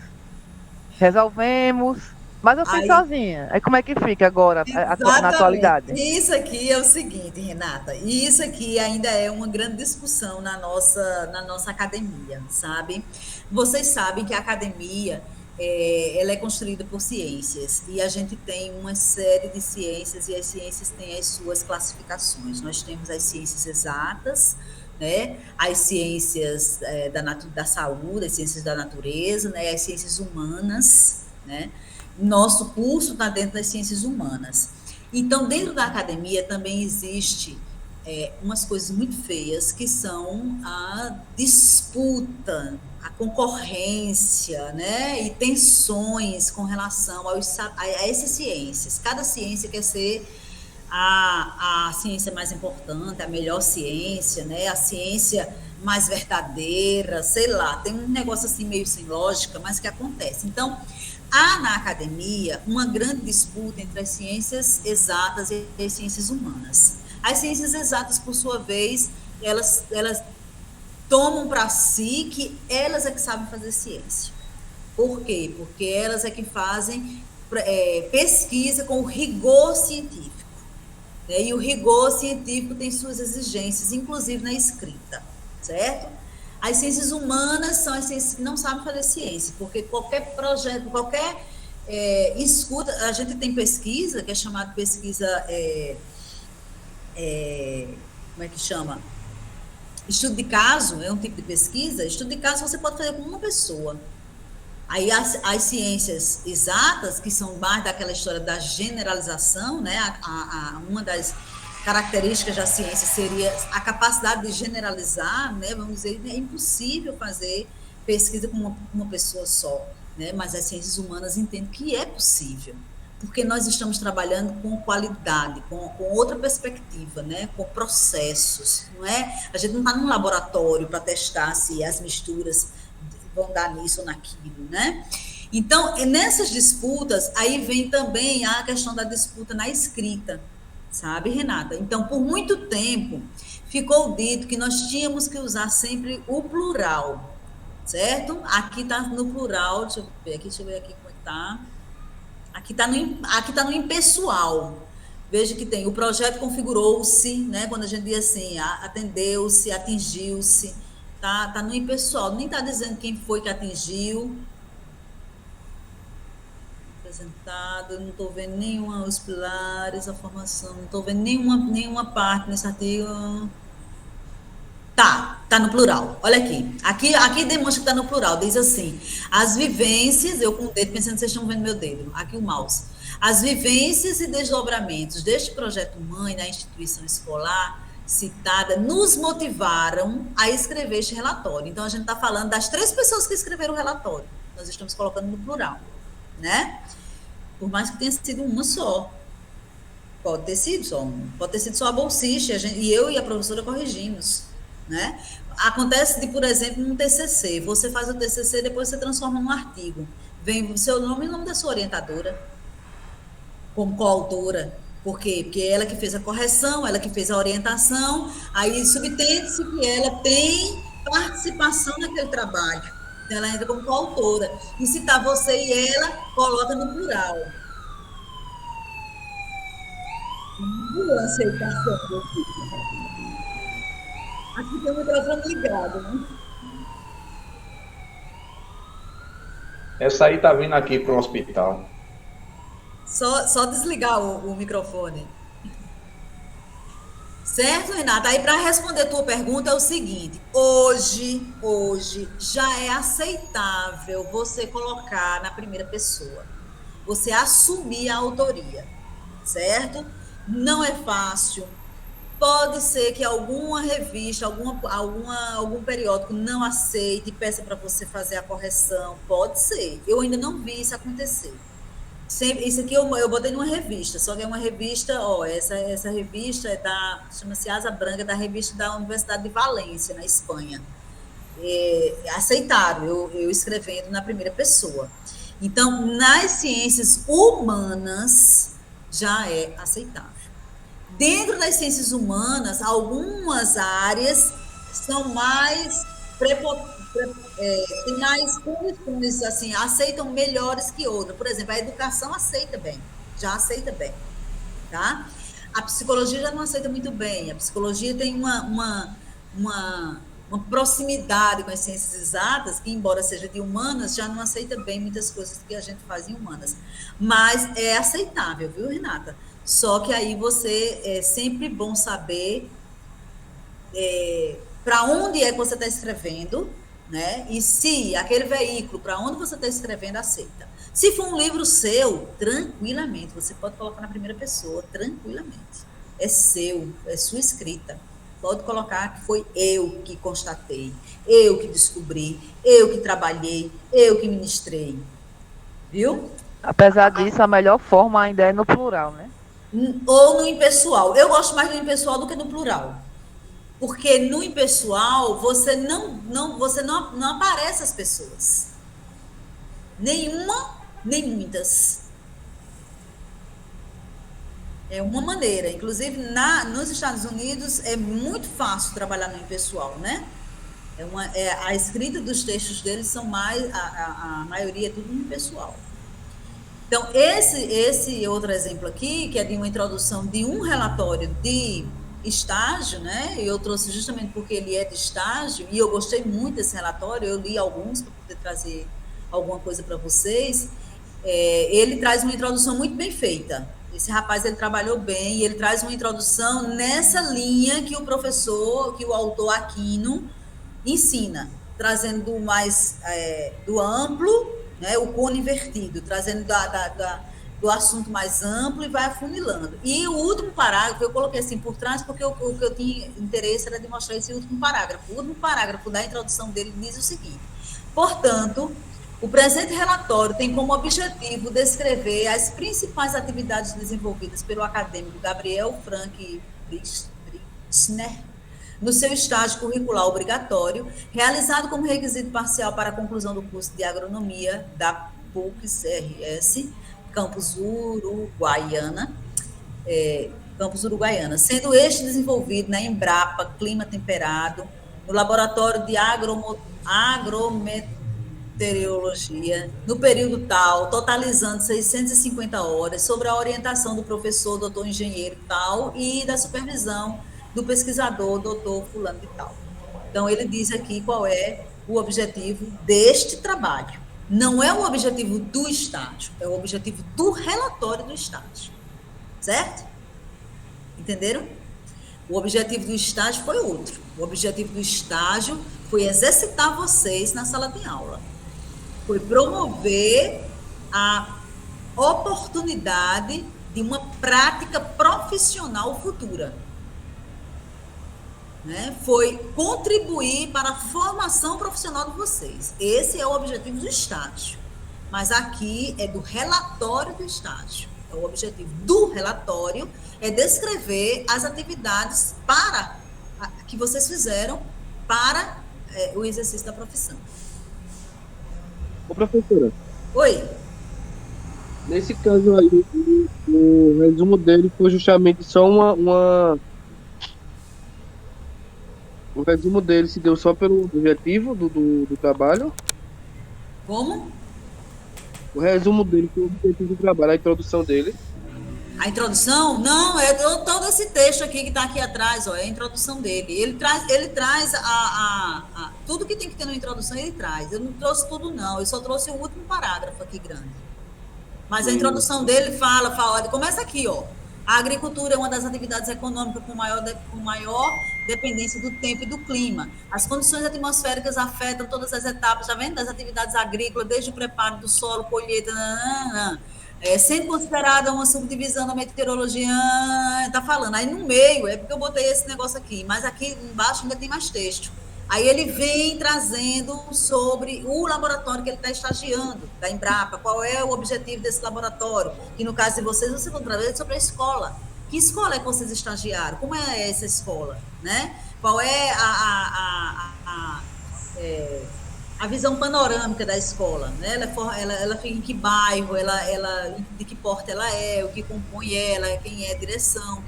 resolvemos. Mas eu fiz sozinha. Aí como é que fica agora, na atualidade? Isso aqui é o seguinte, Renata. Isso aqui ainda é uma grande discussão na nossa academia, sabe? Vocês sabem que a academia ela é construída por ciências e a gente tem uma série de ciências e as ciências têm as suas classificações. Nós temos as ciências exatas, né? As ciências da saúde, as ciências da natureza, né? As ciências humanas, né? Nosso curso está dentro das ciências humanas. Então, dentro da academia também existe umas coisas muito feias, que são a disputa, a concorrência, né? E tensões com relação a essas ciências. Cada ciência quer ser a ciência mais importante, a melhor ciência, né? A ciência mais verdadeira, sei lá, tem um negócio assim meio sem lógica, mas que acontece. Então, há na academia uma grande disputa entre as ciências exatas e as ciências humanas. As ciências exatas, por sua vez, elas tomam para si que elas é que sabem fazer ciência. Por quê? Porque elas é que fazem pesquisa com o rigor científico. Né? E o rigor científico tem suas exigências, inclusive na escrita, certo? As ciências humanas são as ciências que não sabem fazer ciência, porque qualquer projeto, qualquer escuta, a gente tem pesquisa, que é chamada pesquisa, como é que chama? Estudo de caso, é um tipo de pesquisa. Estudo de caso você pode fazer com uma pessoa. Aí as ciências exatas, que são mais daquela história da generalização, né? Uma das características da ciência seria a capacidade de generalizar, né? Vamos dizer, é impossível fazer pesquisa com uma pessoa só, né? Mas as ciências humanas entendem que é possível, porque nós estamos trabalhando com qualidade, com outra perspectiva, né? Com processos, não é? A gente não está num laboratório para testar se as misturas vão dar nisso ou naquilo, né? Então, nessas disputas, aí vem também a questão da disputa na escrita, sabe, Renata? Então, por muito tempo, ficou dito que nós tínhamos que usar sempre o plural, certo? Aqui está no plural, deixa eu ver aqui como é que está. Aqui está no impessoal. Veja que tem o projeto configurou-se, né? Quando a gente diz assim, atendeu-se, atingiu-se, tá no impessoal, nem está dizendo quem foi que atingiu. Apresentado, não estou vendo nenhuma, os pilares, a formação, não estou vendo nenhuma parte nesse artigo. Tá no plural. Olha aqui demonstra que está no plural. Diz assim, as vivências, eu com o dedo, pensando que vocês estão vendo meu dedo, aqui o mouse. As vivências e desdobramentos deste projeto mãe na instituição escolar citada nos motivaram a escrever este relatório. Então, a gente está falando das 3 pessoas que escreveram o relatório. Nós estamos colocando no plural, né? Por mais que tenha sido uma só. Pode ter sido só a bolsista, e eu e a professora corrigimos, né? Acontece de, por exemplo, num TCC, você faz o TCC, depois você transforma num artigo, vem o seu nome e o nome da sua orientadora, como coautora. Por quê? Porque ela que fez a correção, ela que fez a orientação, aí subtende-se que ela tem participação naquele trabalho, então ela entra como coautora, e se está você e ela, coloca no plural. Aceitação. Aqui tem o microfone ligado, né? Essa aí tá vindo aqui pro hospital. Só desligar o microfone. Certo, Renata? Aí, para responder a tua pergunta, é o seguinte: hoje já é aceitável você colocar na primeira pessoa, você assumir a autoria, certo? Não é fácil. Pode ser que alguma revista, algum periódico não aceite e peça para você fazer a correção. Pode ser. Eu ainda não vi isso acontecer. Sempre, isso aqui eu botei numa revista, só que é uma revista, essa revista chama-se Asa Branca, da revista da Universidade de Valência, na Espanha. Aceitaram eu escrevendo na primeira pessoa. Então, nas ciências humanas, já é aceitável. Dentro das ciências humanas, algumas áreas são mais tem mais condições, assim, aceitam melhores que outras. Por exemplo, a educação aceita bem, já aceita bem, tá? A psicologia já não aceita muito bem. A psicologia tem uma proximidade com as ciências exatas, que, embora seja de humanas, já não aceita bem muitas coisas que a gente faz em humanas. Mas é aceitável, viu, Renata? Só que aí é sempre bom saber para onde é que você está escrevendo, né? E se aquele veículo para onde você está escrevendo aceita. Se for um livro seu, tranquilamente, você pode colocar na primeira pessoa, tranquilamente. É seu, é sua escrita. Pode colocar que foi eu que constatei, eu que descobri, eu que trabalhei, eu que ministrei. Viu? Apesar disso, a melhor forma ainda é no plural, né? Ou no impessoal. Eu gosto mais do impessoal do que no plural. Porque no impessoal você não aparece as pessoas. Nenhuma, nem muitas. É uma maneira. Inclusive, nos Estados Unidos é muito fácil trabalhar no impessoal, né? A escrita dos textos deles são mais, a maioria é tudo no impessoal. Então, esse outro exemplo aqui, que é de uma introdução de um relatório de estágio, né? Eu trouxe justamente porque ele é de estágio, e eu gostei muito desse relatório, eu li alguns para poder trazer alguma coisa para vocês. Ele traz uma introdução muito bem feita. Esse rapaz, ele trabalhou bem, e ele traz uma introdução nessa linha que o autor Aquino ensina, trazendo do amplo, né, o cone invertido, trazendo do assunto mais amplo e vai afunilando. E o último parágrafo, eu coloquei assim por trás, porque o que eu tinha interesse era de mostrar esse último parágrafo. O último parágrafo da introdução dele diz o seguinte: portanto, o presente relatório tem como objetivo descrever as principais atividades desenvolvidas pelo acadêmico Gabriel Frank Britzner no seu estágio curricular obrigatório, realizado como requisito parcial para a conclusão do curso de agronomia da PUC-RS, Campus Uruguaiana, sendo este desenvolvido na Embrapa Clima Temperado, no Laboratório de Agrometeorologia, no período tal, totalizando 650 horas, sobre a orientação do professor, doutor engenheiro tal, e da supervisão do pesquisador, doutor fulano de tal. Então, ele diz aqui qual é o objetivo deste trabalho. Não é o objetivo do estágio, é o objetivo do relatório do estágio. Certo? Entenderam? O objetivo do estágio foi outro. O objetivo do estágio foi exercitar vocês na sala de aula. Foi promover a oportunidade de uma prática profissional futura. Né? Foi contribuir para a formação profissional de vocês. Esse é o objetivo do estágio. Mas aqui é do relatório do estágio. O objetivo do relatório é descrever as atividades que vocês fizeram para o exercício da profissão. Ô, professora. Oi. Nesse caso aí, o resumo dele foi justamente só o resumo dele se deu só pelo objetivo do trabalho? Como? O resumo dele foi o objetivo do trabalho, a introdução dele. A introdução? Não, é todo esse texto aqui que está aqui atrás, ó, é a introdução dele. Ele traz tudo que tem que ter na introdução, ele traz. Eu não trouxe tudo, não, eu só trouxe o último parágrafo aqui grande. Mas a introdução dele fala, começa aqui, ó. A agricultura é uma das atividades econômicas com maior dependência do tempo e do clima. As condições atmosféricas afetam todas as etapas, tá vendo? Das atividades agrícolas, desde o preparo do solo, colheita, sendo considerada uma subdivisão da meteorologia, tá falando. Aí no meio, é porque eu botei esse negócio aqui, mas aqui embaixo ainda tem mais texto. Aí ele vem trazendo sobre o laboratório que ele está estagiando, da Embrapa, qual é o objetivo desse laboratório, que no caso de vocês vão trazer sobre a escola. Que escola é que vocês estagiaram? Como é essa escola? Né? Qual é a visão panorâmica da escola? Né? Ela fica em que bairro, de que porte ela é, o que compõe ela, quem é a direção,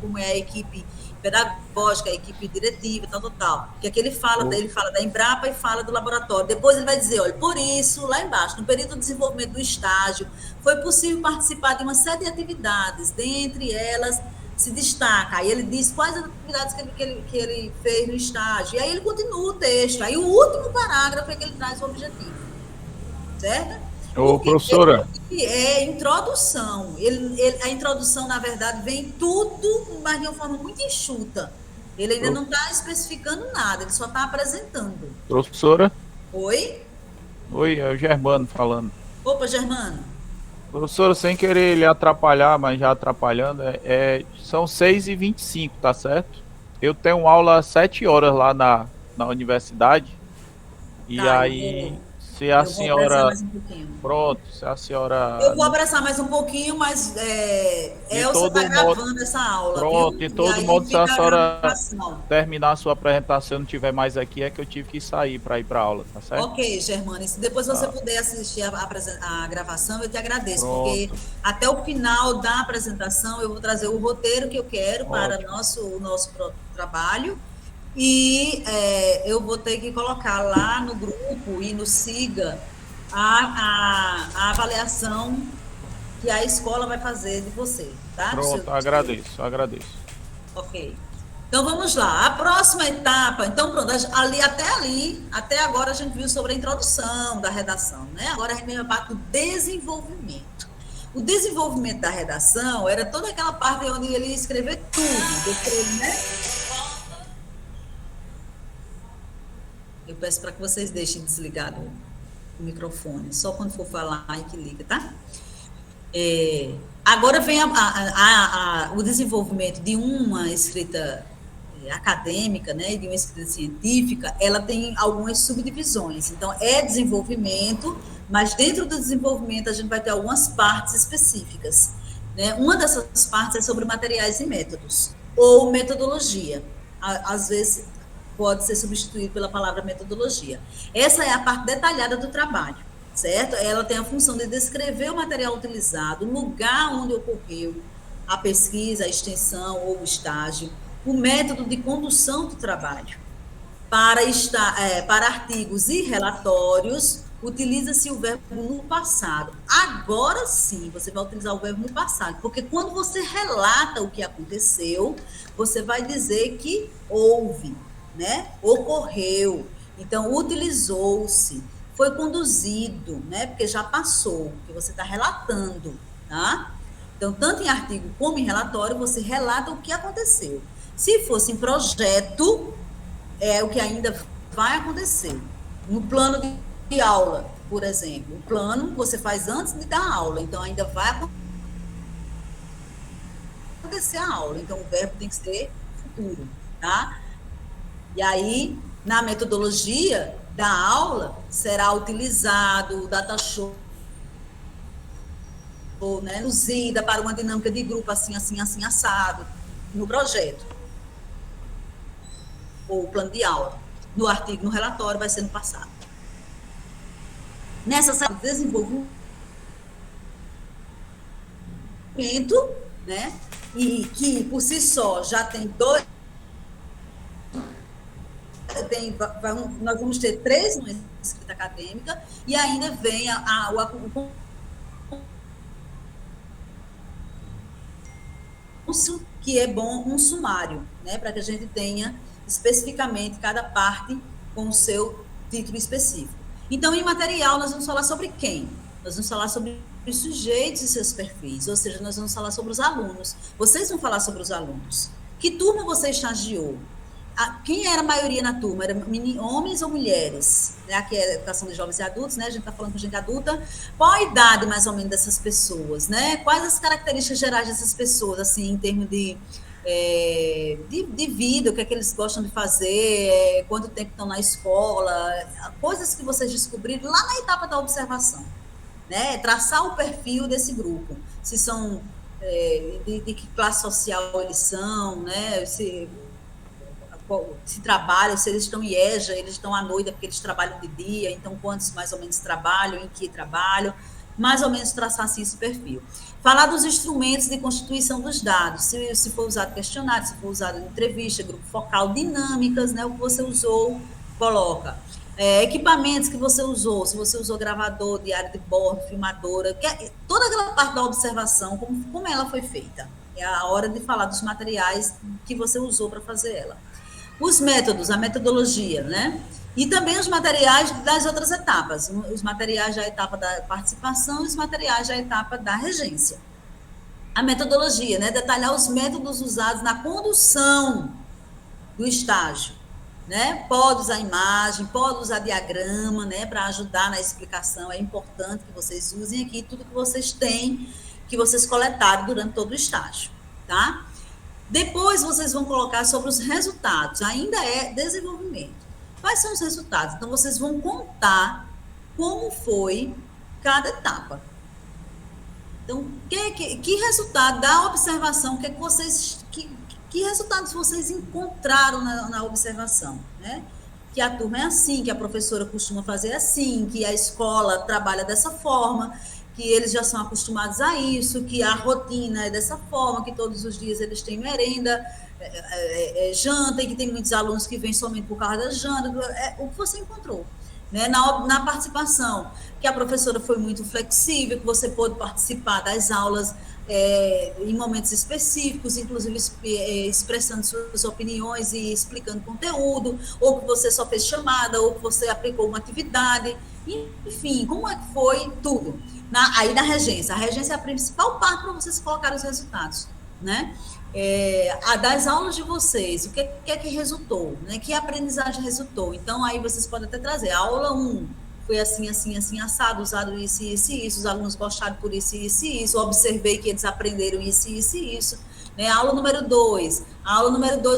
como é a equipe pedagógica, a equipe diretiva, tal. Porque aqui ele fala da Embrapa e fala do laboratório. Depois ele vai dizer, olha, por isso, lá embaixo, no período de desenvolvimento do estágio, foi possível participar de uma série de atividades, dentre elas se destaca. Aí ele diz quais as atividades que ele fez no estágio. E aí ele continua o texto. Aí o último parágrafo é que ele traz o objetivo. Certo? Ô, professora. É introdução. A introdução, na verdade, vem tudo, mas de uma forma muito enxuta. Ele ainda não está especificando nada, ele só está apresentando. Professora? Oi? Oi, é o Germano falando. Opa, Germano. Professora, sem querer lhe atrapalhar, mas já atrapalhando, são 6h25, tá certo? Eu tenho aula às 7 horas lá na universidade. E tá, aí... Se a senhora... Mais um pouquinho. Pronto, se a senhora... Eu vou abraçar mais um pouquinho, mas Elsa está gravando essa aula. Pronto, viu? de todo modo, se a senhora terminar a sua apresentação e não estiver mais aqui, é que eu tive que sair para ir para a aula, tá certo? Ok, Germano, se depois você puder assistir a gravação, eu te agradeço, Pronto. Porque até o final da apresentação eu vou trazer o roteiro que eu quero para o nosso trabalho. E eu vou ter que colocar lá no grupo e no SIGA a avaliação que a escola vai fazer de você, tá? Pronto, agradeço. Ok. Então, vamos lá. A próxima etapa, então, pronto, até agora a gente viu sobre a introdução da redação, né? Agora a gente vem a parte do desenvolvimento. O desenvolvimento da redação era toda aquela parte onde ele ia escrever tudo, depois, né? Eu peço para que vocês deixem desligado o microfone, só quando for falar aí que liga, tá? Agora vem o desenvolvimento de uma escrita acadêmica, né, de uma escrita científica, ela tem algumas subdivisões. Então, é desenvolvimento, mas dentro do desenvolvimento a gente vai ter algumas partes específicas. Né? Uma dessas partes é sobre materiais e métodos, ou metodologia. Às vezes pode ser substituído pela palavra metodologia. Essa é a parte detalhada do trabalho, certo? Ela tem a função de descrever o material utilizado, o lugar onde ocorreu a pesquisa, a extensão ou o estágio, o método de condução do trabalho. Para artigos e relatórios, utiliza-se o verbo no passado. Agora sim, você vai utilizar o verbo no passado, porque quando você relata o que aconteceu, você vai dizer que houve, né? Ocorreu, então utilizou-se, foi conduzido, né? Porque já passou, porque você está relatando, tá? Então, tanto em artigo como em relatório, você relata o que aconteceu. Se fosse em projeto, é o que ainda vai acontecer. No plano de aula, por exemplo, o plano você faz antes de dar aula, então ainda vai acontecer a aula, então o verbo tem que ser futuro, tá? E aí, na metodologia da aula, será utilizado o data show, né, reduzida para uma dinâmica de grupo assim, assado, no projeto. Ou plano de aula. No artigo, no relatório, vai ser no passado. Nessa sala de desenvolvimento, né, e que, por si só, já tem dois... nós vamos ter 3 no escrita acadêmica e ainda vem que é bom um sumário, né, para que a gente tenha especificamente cada parte com o seu título específico. Então, em material, nós vamos falar sobre quem? Nós vamos falar sobre os sujeitos e seus perfis, ou seja, nós vamos falar sobre os alunos. Vocês vão falar sobre os alunos. Que turma você estagiou? Quem era a maioria na turma? Era homens ou mulheres? Né? Aqui é a educação de jovens e adultos, né? A gente está falando com gente adulta. Qual a idade, mais ou menos, dessas pessoas? Né? Quais as características gerais dessas pessoas, assim, em termos de vida, o que é que eles gostam de fazer, quanto tempo estão na escola, coisas que vocês descobriram lá na etapa da observação. Né? Traçar o perfil desse grupo. Se são, de que classe social eles são, né? Se trabalham, se eles estão em EJA, eles estão à noite porque eles trabalham de dia, então quantos mais ou menos trabalham, em que trabalham, mais ou menos traçar assim esse perfil. Falar dos instrumentos de constituição dos dados, se for usado questionário, se for usado entrevista, grupo focal, dinâmicas, né, o que você usou, coloca. Equipamentos que você usou, se você usou gravador, diário de bordo, filmadora, toda aquela parte da observação, como ela foi feita. É a hora de falar dos materiais que você usou para fazer ela. Os métodos, a metodologia, né? E também os materiais das outras etapas, os materiais da etapa da participação e os materiais da etapa da regência. A metodologia, né? Detalhar os métodos usados na condução do estágio, né? Pode usar imagem, pode usar diagrama, né? Para ajudar na explicação, é importante que vocês usem aqui tudo que vocês têm, que vocês coletaram durante todo o estágio, tá? Depois vocês vão colocar sobre os resultados, ainda é desenvolvimento. Quais são os resultados? Então, vocês vão contar como foi cada etapa. Então, que resultado da observação, que resultados vocês encontraram na observação, né? Que a turma é assim, que a professora costuma fazer assim, que a escola trabalha dessa forma, que eles já são acostumados a isso, que a rotina é dessa forma, que todos os dias eles têm merenda, janta, e que tem muitos alunos que vêm somente por causa da janta, o que você encontrou. Né? Na participação, que a professora foi muito flexível, que você pôde participar das aulas em momentos específicos, inclusive expressando suas opiniões e explicando conteúdo, ou que você só fez chamada, ou que você aplicou uma atividade, enfim, como é que foi tudo. Aí na regência, a regência é a principal parte para vocês colocarem os resultados, né? Das aulas de vocês, o que é que resultou, né? Que aprendizagem resultou? Então, aí vocês podem até trazer, a aula 1 foi assim, assim, assim, assado, usado isso, isso e isso, os alunos gostaram por isso, isso e isso, observei que eles aprenderam isso, isso e isso, né? A aula número 2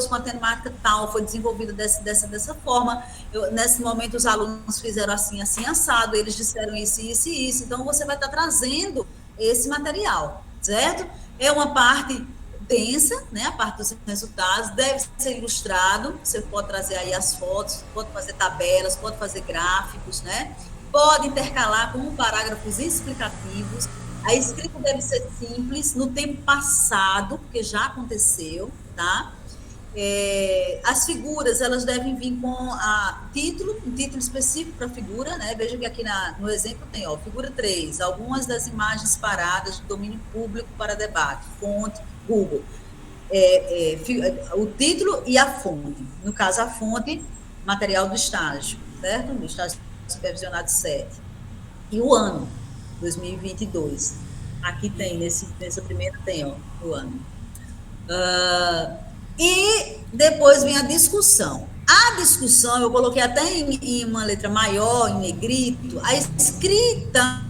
com a temática tal, foi desenvolvida dessa forma, nesse momento os alunos fizeram assim, assim, assado, eles disseram isso, isso e isso, então você vai estar trazendo esse material, certo? É uma parte densa, né, a parte dos resultados, deve ser ilustrado, você pode trazer aí as fotos, pode fazer tabelas, pode fazer gráficos, né, pode intercalar com parágrafos explicativos, a escrita deve ser simples, no tempo passado, porque já aconteceu, tá? As figuras, elas devem vir com um título específico para a figura, né, veja que aqui no exemplo tem, ó, figura 3, algumas das imagens paradas de domínio público para debate, fonte, Google, o título e a fonte. No caso, a fonte, material do estágio, certo? No estágio supervisionado 7. E o ano, 2022. Aqui tem, nessa primeira tem, ó, o ano. E depois vem a discussão. A discussão, eu coloquei até em uma letra maior, em negrito, a escrita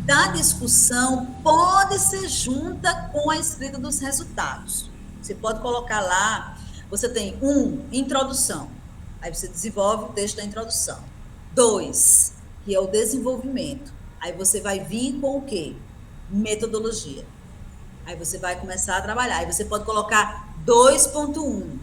da discussão pode ser junta com a escrita dos resultados. Você pode colocar lá, você tem introdução, aí você desenvolve o texto da introdução. 2, que é o desenvolvimento. Aí você vai vir com o quê? Metodologia. Aí você vai começar a trabalhar. Aí você pode colocar 2.1.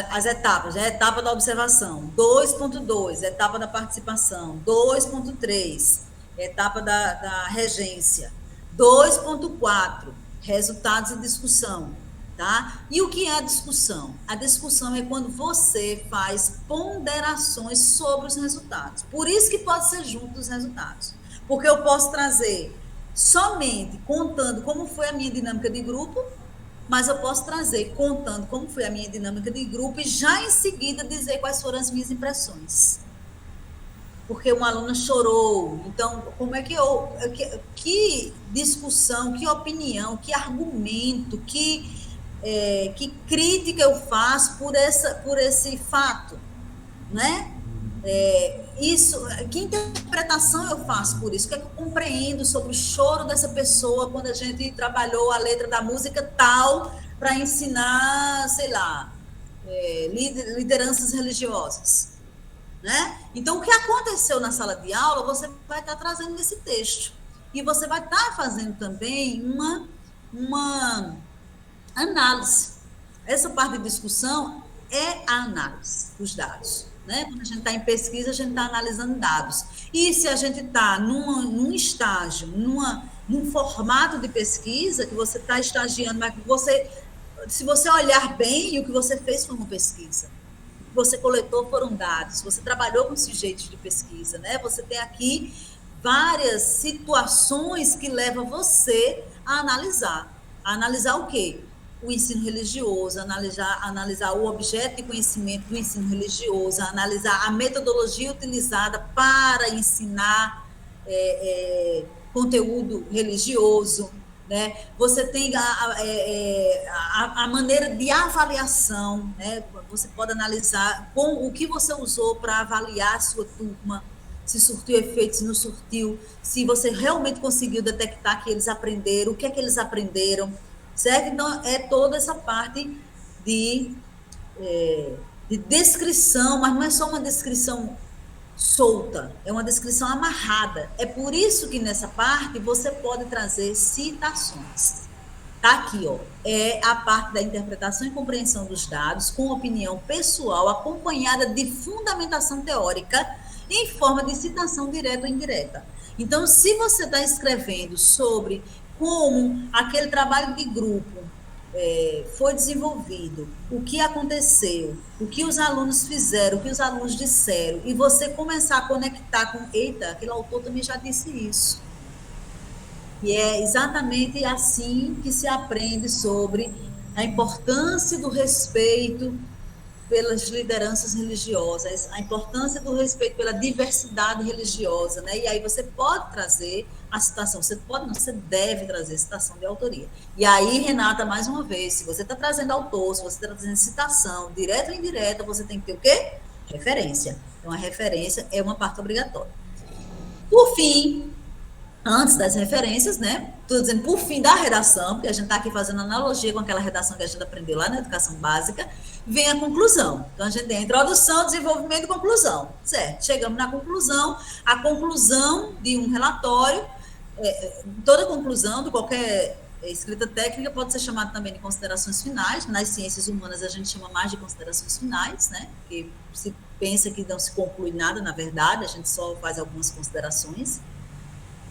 As etapas, a etapa da observação, 2.2, etapa da participação, 2.3, etapa da regência, 2.4, resultados e discussão, tá? E o que é a discussão? A discussão é quando você faz ponderações sobre os resultados. Por isso que pode ser junto dos resultados. Porque eu posso trazer somente contando como foi a minha dinâmica de grupo, mas eu posso trazer contando como foi a minha dinâmica de grupo e já em seguida dizer quais foram as minhas impressões. Porque uma aluna chorou, então como é que discussão, que opinião, que argumento, que crítica eu faço por esse fato, né? Que interpretação eu faço por isso? O que é que eu compreendo sobre o choro dessa pessoa quando a gente trabalhou a letra da música tal para ensinar, sei lá, lideranças religiosas, né? Então, o que aconteceu na sala de aula, você vai estar trazendo nesse texto. E você vai estar fazendo também uma análise. Essa parte de discussão é a análise dos dados. Né? Quando a gente está em pesquisa, a gente está analisando dados. E se a gente está num estágio, num formato de pesquisa, que você está estagiando, mas se você olhar bem, o que você fez foi uma pesquisa. O que você coletou foram dados. Você trabalhou com sujeitos de pesquisa. Né? Você tem aqui várias situações que levam você a analisar. A analisar o quê? O ensino religioso, analisar o objeto de conhecimento do ensino religioso, analisar a metodologia utilizada para ensinar conteúdo religioso, né? Você tem a maneira de avaliação, né? Você pode analisar com o que você usou para avaliar a sua turma, se surtiu efeito, se não surtiu, se você realmente conseguiu detectar que eles aprenderam, o que é que eles aprenderam, certo? Então, é toda essa parte de descrição, mas não é só uma descrição solta, é uma descrição amarrada. É por isso que nessa parte você pode trazer citações. Está aqui, ó, é a parte da interpretação e compreensão dos dados com opinião pessoal acompanhada de fundamentação teórica em forma de citação direta ou indireta. Então, se você está escrevendo sobre como aquele trabalho de grupo foi desenvolvido, o que aconteceu, o que os alunos fizeram, o que os alunos disseram, e você começar a conectar com, eita, aquele autor também já disse isso. E é exatamente assim que se aprende sobre a importância do respeito pelas lideranças religiosas, a importância do respeito pela diversidade religiosa, né? E aí você pode trazer a citação, você deve trazer citação de autoria. E aí, Renata, mais uma vez, se você está trazendo autor, se você está trazendo citação, direta ou indireta, você tem que ter o quê? Referência. Então, a referência é uma parte obrigatória. Por fim, antes das referências, né? Estou dizendo por fim da redação, porque a gente está aqui fazendo analogia com aquela redação que a gente aprendeu lá na educação básica, vem a conclusão. Então, a gente tem a introdução, desenvolvimento e conclusão, certo? Chegamos na conclusão, a conclusão de um relatório, toda conclusão de qualquer escrita técnica pode ser chamada também de considerações finais. Nas ciências humanas, a gente chama mais de considerações finais, né? Porque se pensa que não se conclui nada, na verdade, a gente só faz algumas considerações,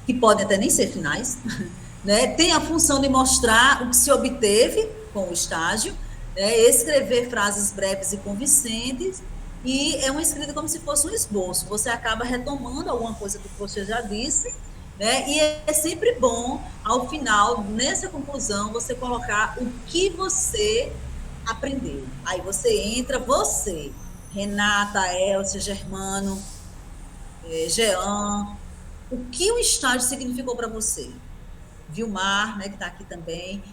que podem até nem ser finais, né? Tem a função de mostrar o que se obteve com o estágio, né? Escrever frases breves e convincentes, e é uma escrita como se fosse um esboço. Você acaba retomando alguma coisa que você já disse, né? E é sempre bom, ao final, nessa conclusão, você colocar o que você aprendeu. Aí você entra, você, Renata, Elcia, Germano, Jean, o que o estágio significou para você? Vilmar, né, que está aqui também.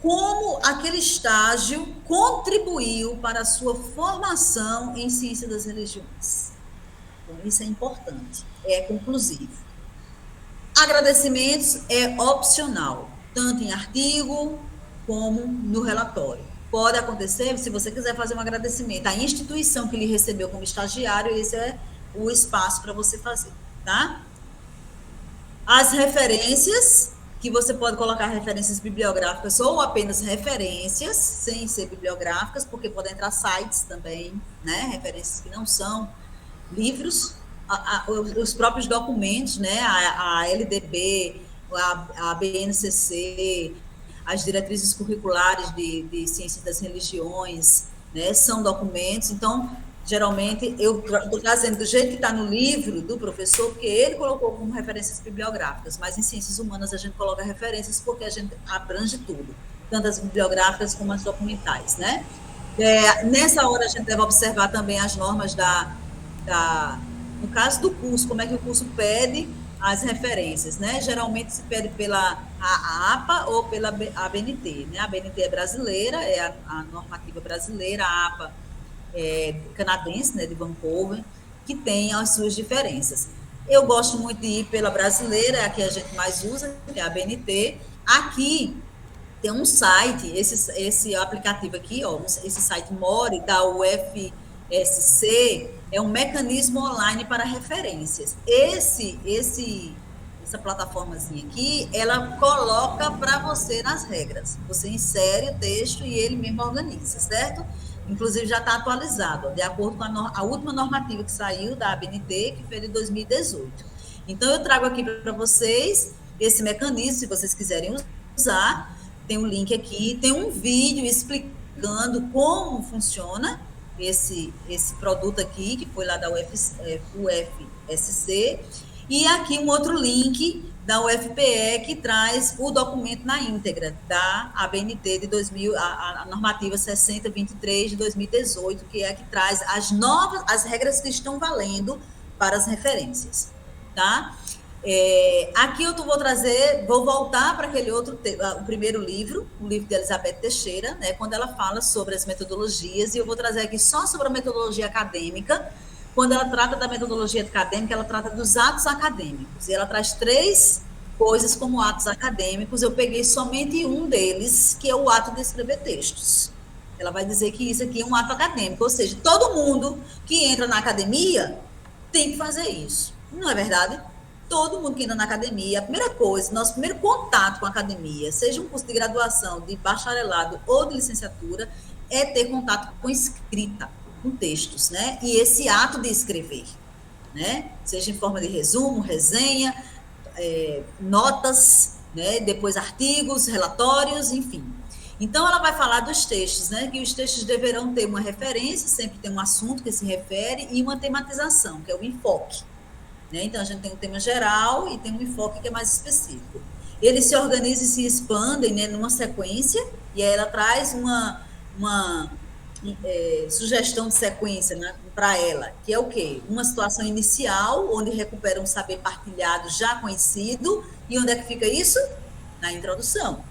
Como aquele estágio contribuiu para a sua formação em ciência das religiões. Então, isso é importante, é conclusivo. Agradecimentos é opcional, tanto em artigo como no relatório. Pode acontecer, se você quiser fazer um agradecimento à instituição que lhe recebeu como estagiário, esse é o espaço para você fazer. Tá? As referências, que você pode colocar referências bibliográficas ou apenas referências, sem ser bibliográficas, porque podem entrar sites também, né? Referências que não são livros, os próprios documentos, né? A LDB, a BNCC, as diretrizes curriculares de ciência das religiões, né? São documentos, então Geralmente, eu estou trazendo do jeito que está no livro do professor, porque ele colocou como referências bibliográficas, mas em ciências humanas a gente coloca referências porque a gente abrange tudo, tanto as bibliográficas como as documentais, né? Nessa hora, a gente deve observar também as normas no caso do curso, como é que o curso pede as referências, né? Geralmente se pede pela a APA ou pela ABNT, né? A ABNT é brasileira, é a normativa brasileira, a APA canadense, né, de Vancouver, que tem as suas diferenças. Eu gosto muito de ir pela brasileira, é a que a gente mais usa, que é a ABNT. Aqui tem um site, esse aplicativo aqui, ó, esse site More, da UFSC, é um mecanismo online para referências. Essa plataformazinha aqui, ela coloca para você nas regras. Você insere o texto e ele mesmo organiza, certo? Inclusive já está atualizado, ó, de acordo com a última normativa que saiu da ABNT, que foi de 2018. Então, eu trago aqui para vocês esse mecanismo, se vocês quiserem usar. Tem um link aqui, tem um vídeo explicando como funciona esse produto aqui, que foi lá da UFSC, e aqui um outro link da UFPE, que traz o documento na íntegra da ABNT de 2000, a normativa 6023 de 2018, que é a que traz as regras que estão valendo para as referências, tá? Aqui eu vou voltar para aquele outro, o primeiro livro, o livro de Elizabeth Teixeira, né, quando ela fala sobre as metodologias, e eu vou trazer aqui só sobre a metodologia acadêmica. Quando ela trata da metodologia acadêmica, ela trata dos atos acadêmicos, e ela traz 3 coisas como atos acadêmicos. Eu peguei somente um deles, que é o ato de escrever textos. Ela vai dizer que isso aqui é um ato acadêmico, ou seja, todo mundo que entra na academia tem que fazer isso, não é verdade? Todo mundo que entra na academia, a primeira coisa, nosso primeiro contato com a academia, seja um curso de graduação, de bacharelado ou de licenciatura, é ter contato com escrita, com textos, né? E esse ato de escrever, né? Seja em forma de resumo, resenha, notas, né? Depois artigos, relatórios, enfim. Então, ela vai falar dos textos, né? Que os textos deverão ter uma referência, sempre tem um assunto que se refere, e uma tematização, que é o enfoque. Né? Então, a gente tem um tema geral e tem um enfoque que é mais específico. Eles se organizam e se expandem, né, numa sequência, e aí ela traz uma sugestão de sequência, né, para ela, que é o quê? Uma situação inicial, onde recupera um saber partilhado já conhecido, e onde é que fica isso? Na introdução.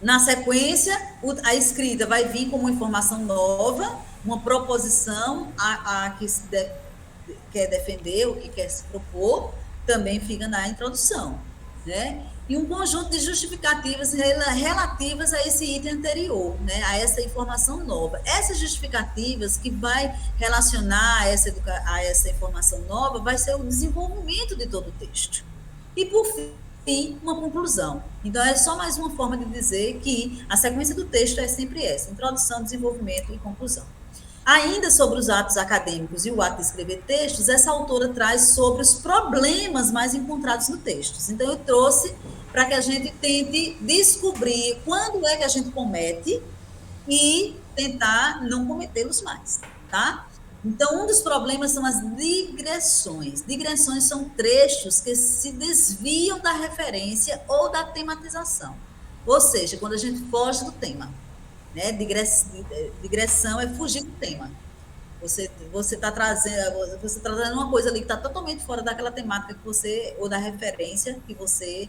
Na sequência, a escrita vai vir como uma informação nova, uma proposição a que se quer defender, o que quer se propor, também fica na introdução, né? E um conjunto de justificativas relativas a esse item anterior, né? A essa informação nova. Essas justificativas que vai relacionar a essa informação nova vai ser o desenvolvimento de todo o texto. E, por fim, uma conclusão. Então, é só mais uma forma de dizer que a sequência do texto é sempre essa: introdução, desenvolvimento e conclusão. Ainda sobre os atos acadêmicos e o ato de escrever textos, essa autora traz sobre os problemas mais encontrados no texto. Então, eu trouxe para que a gente tente descobrir quando é que a gente comete e tentar não cometê-los mais, tá? Então, um dos problemas são as digressões. Digressões são trechos que se desviam da referência ou da tematização. Ou seja, quando a gente foge do tema. Né? Digressão é fugir do tema. Você está trazendo uma coisa ali que está totalmente fora daquela temática que você, ou da referência que você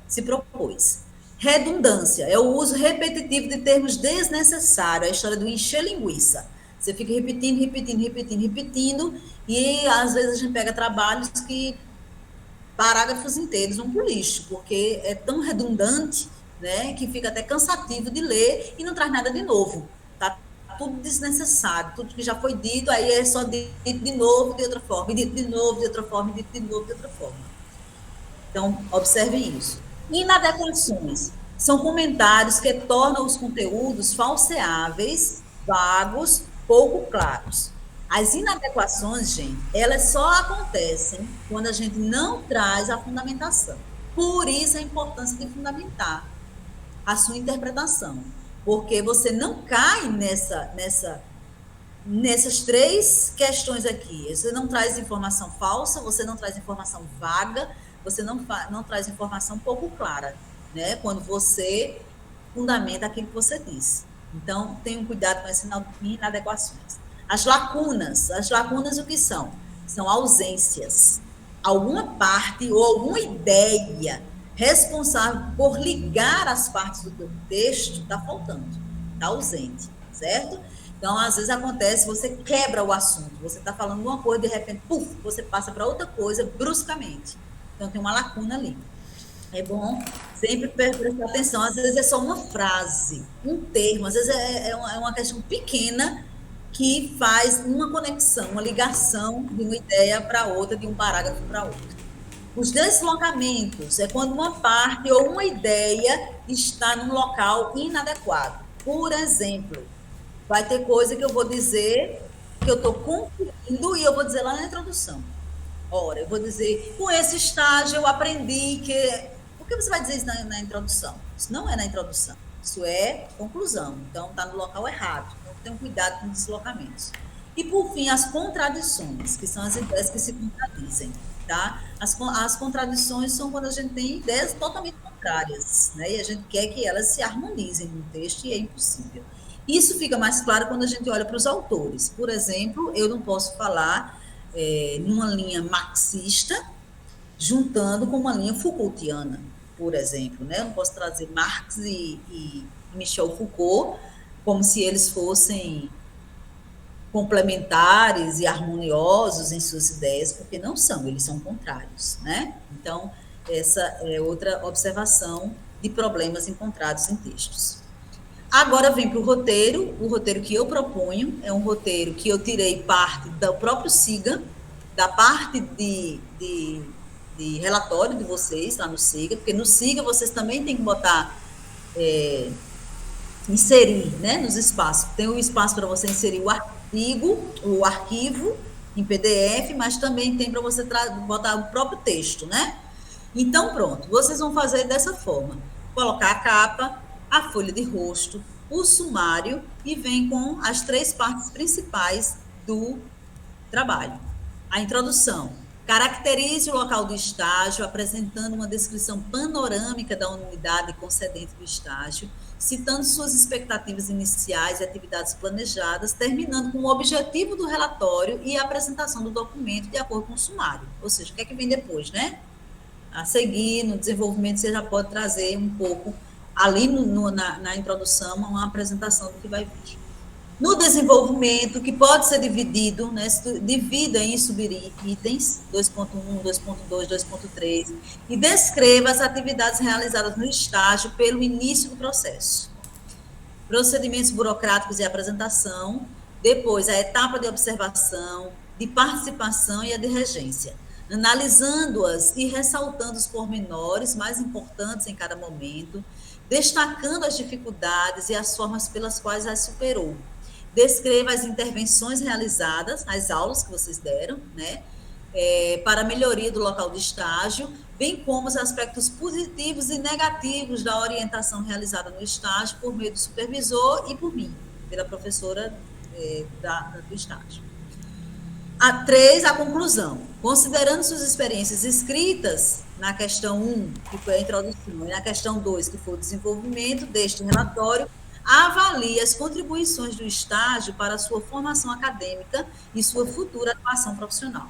se propôs. Redundância é o uso repetitivo de termos desnecessários, a história do encher linguiça. Você fica repetindo, e às vezes a gente pega trabalhos que parágrafos inteiros vão para o lixo, porque é tão redundante, né, que fica até cansativo de ler e não traz nada de novo. Tá tudo desnecessário, tudo que já foi dito, aí é só dito de novo de outra forma, dito de novo de outra forma, dito de novo de outra forma. Então, observem isso. Inadequações são comentários que tornam os conteúdos falseáveis, vagos, pouco claros. As inadequações, gente, elas só acontecem quando a gente não traz a fundamentação. Por isso a importância de fundamentar a sua interpretação, porque você não cai nessas 3 questões aqui. Você não traz informação falsa, você não traz informação vaga, você não traz informação pouco clara, né? Quando você fundamenta aquilo que você disse. Então, tenham cuidado com essas inadequações. As lacunas o que são? São ausências. Alguma parte ou alguma ideia responsável por ligar as partes do teu texto está faltando, está ausente, certo? Então, às vezes acontece, você quebra o assunto, você está falando uma coisa, de repente, puf, você passa para outra coisa bruscamente. Então, tem uma lacuna ali. É bom sempre prestar atenção. Às vezes é só uma frase, um termo, às vezes é uma questão pequena que faz uma conexão, uma ligação de uma ideia para outra, de um parágrafo para outro. Os deslocamentos é quando uma parte ou uma ideia está num local inadequado. Por exemplo, vai ter coisa que eu vou dizer que eu estou concluindo e eu vou dizer lá na introdução. Ora, eu vou dizer, com esse estágio eu aprendi que... Por que você vai dizer isso na introdução? Isso não é na introdução, isso é conclusão. Então, está no local errado. Então, tenham cuidado com os deslocamentos. E, por fim, as contradições, que são as ideias que se contradizem. Tá? As contradições são quando a gente tem ideias totalmente contrárias, né? E a gente quer que elas se harmonizem no texto e é impossível. Isso fica mais claro quando a gente olha para os autores. Por exemplo, eu não posso falar numa linha marxista juntando com uma linha Foucaultiana, por exemplo, né? Eu não posso trazer Marx e Michel Foucault como se eles fossem complementares e harmoniosos em suas ideias, porque não são, eles são contrários, né? Então, essa é outra observação de problemas encontrados em textos. Agora vem para o roteiro que eu proponho, é um roteiro que eu tirei parte do próprio SIGA, da parte de relatório de vocês lá no SIGA, porque no SIGA vocês também têm que botar, inserir, né, nos espaços. Tem um espaço para você inserir o arquivo em PDF, mas também tem para você botar o próprio texto, né? Então, pronto, vocês vão fazer dessa forma. Colocar a capa, a folha de rosto, o sumário e vem com as 3 partes principais do trabalho. A introdução. Caracterize o local do estágio, apresentando uma descrição panorâmica da unidade concedente do estágio, citando suas expectativas iniciais e atividades planejadas, terminando com o objetivo do relatório e a apresentação do documento de acordo com o sumário. Ou seja, o que é que vem depois, né? A seguir, no desenvolvimento, você já pode trazer um pouco, ali na introdução, uma apresentação do que vai vir. No desenvolvimento, que pode ser dividido, né, divida em subitens, 2.1, 2.2, 2.3, e descreva as atividades realizadas no estágio pelo início do processo. Procedimentos burocráticos e apresentação, depois a etapa de observação, de participação e a de regência, analisando-as e ressaltando os pormenores mais importantes em cada momento, destacando as dificuldades e as formas pelas quais as superou. Descreva as intervenções realizadas, as aulas que vocês deram, né, para a melhoria do local de estágio, bem como os aspectos positivos e negativos da orientação realizada no estágio por meio do supervisor e por mim, pela professora do estágio. A 3, a conclusão. Considerando suas experiências escritas na questão 1, que foi a introdução, e na questão 2, que foi o desenvolvimento deste relatório, avalie as contribuições do estágio para a sua formação acadêmica e sua futura atuação profissional.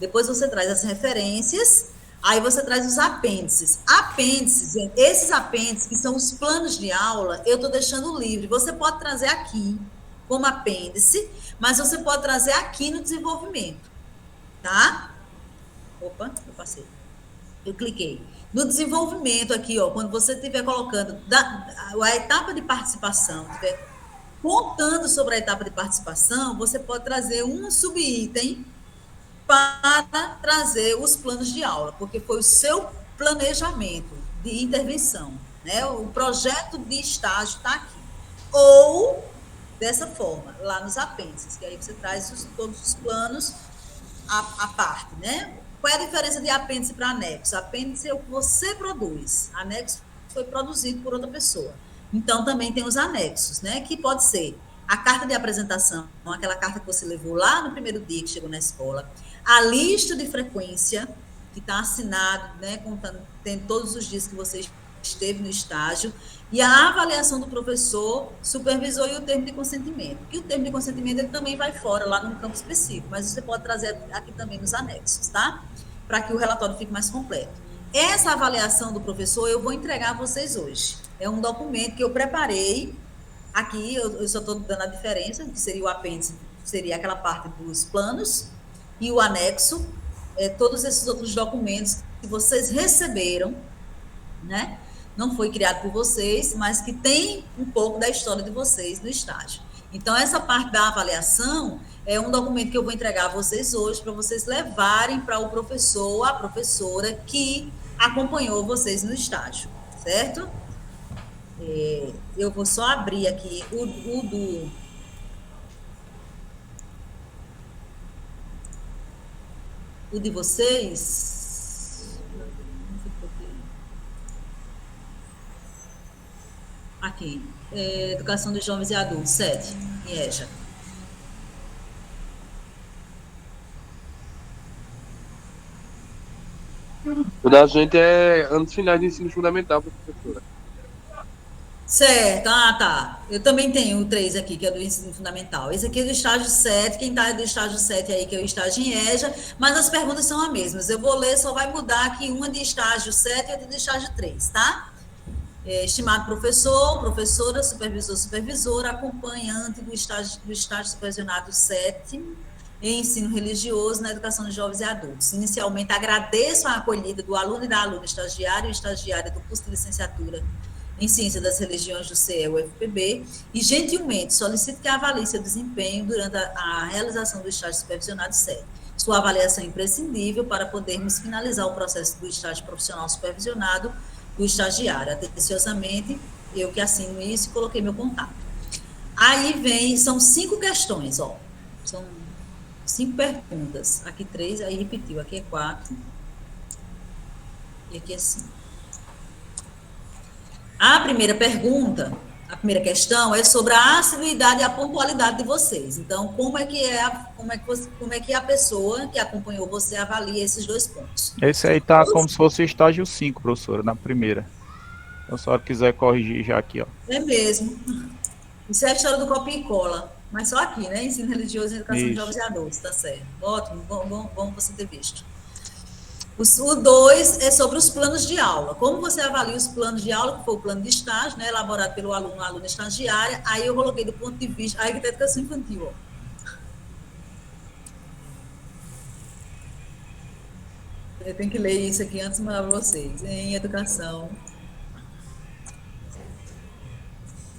Depois você traz as referências, aí você traz os apêndices. Apêndices, esses apêndices, que são os planos de aula, eu estou deixando livre. Você pode trazer aqui como apêndice, mas você pode trazer aqui no desenvolvimento, tá? Opa, eu passei. Eu cliquei. No desenvolvimento aqui, ó, quando você estiver colocando a etapa de participação, estiver contando sobre a etapa de participação, você pode trazer um subitem para trazer os planos de aula, porque foi o seu planejamento de intervenção, né? O projeto de estágio está aqui. Ou, dessa forma, lá nos apêndices, que aí você traz todos os planos à parte, né? Qual é a diferença de apêndice para anexo? Apêndice é o que você produz, anexo foi produzido por outra pessoa. Então, também tem os anexos, né? Que pode ser a carta de apresentação, aquela carta que você levou lá no primeiro dia que chegou na escola, a lista de frequência, que está assinado, né, contando, tem todos os dias que você esteve no estágio, e a avaliação do professor, supervisor e o termo de consentimento. E o termo de consentimento ele também vai fora, lá no campo específico, mas você pode trazer aqui também nos anexos, tá? Para que o relatório fique mais completo. Essa avaliação do professor eu vou entregar a vocês hoje. É um documento que eu preparei. Aqui eu só estou dando a diferença, que seria o apêndice, seria aquela parte dos planos, e o anexo, todos esses outros documentos que vocês receberam, né? Não foi criado por vocês, mas que tem um pouco da história de vocês no estágio. Então, essa parte da avaliação é um documento que eu vou entregar a vocês hoje, para vocês levarem para o professor ou a professora que acompanhou vocês no estágio, certo? Eu vou só abrir aqui o de vocês. Aqui, Educação dos Jovens e Adultos, 7, em EJA. O da gente é anos finais de ensino fundamental, professora. Certo, tá. Eu também tenho o 3 aqui, que é do ensino fundamental. Esse aqui é do estágio 7, quem está do estágio 7 aí, que é o estágio em EJA, mas as perguntas são as mesmas. Eu vou ler, só vai mudar aqui uma de estágio 7 e outra de estágio 3, tá? Estimado professor, professora, supervisor, supervisora, acompanhante do estágio supervisionado 7 em ensino religioso na educação de jovens e adultos. Inicialmente, agradeço a acolhida do aluno e da aluna estagiário e estagiária do curso de licenciatura em Ciência das Religiões do CE-UFPB e, gentilmente, solicito que avalie seu desempenho durante a realização do estágio supervisionado 7. Sua avaliação é imprescindível para podermos finalizar o processo do estágio profissional supervisionado do estagiário. Atenciosamente, eu que assino isso e coloquei meu contato. Aí são 5 questões, ó. São 5 perguntas. Aqui 3, aí repetiu. Aqui é 4. E aqui é 5. A primeira pergunta, a primeira questão é sobre a assiduidade e a pontualidade de vocês. Então, como é que a pessoa que acompanhou você avalia esses 2 pontos? Esse aí tá como se fosse estágio 5, professora, na primeira. Então, se a senhora quiser corrigir já aqui, ó. É mesmo. Isso é a história do copia e cola. Mas só aqui, né? Ensino religioso e educação de jovens e adultos, tá certo. Ótimo, bom você ter visto. O 2 é sobre os planos de aula. Como você avalia os planos de aula, que foi o plano de estágio, né, elaborado pelo aluno, a aluna estagiária, aí eu coloquei do ponto de vista... Aí que tá a educação infantil, ó. Eu tenho que ler isso aqui antes de mandar para vocês. Em educação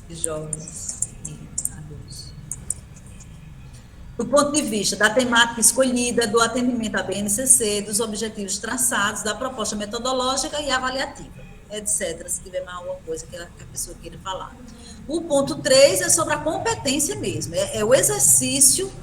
de jovens e adultos. Do ponto de vista da temática escolhida, do atendimento à BNCC, dos objetivos traçados, da proposta metodológica e avaliativa, etc. Se tiver mais alguma coisa que a pessoa queira falar. O ponto 3 é sobre a competência mesmo, é o exercício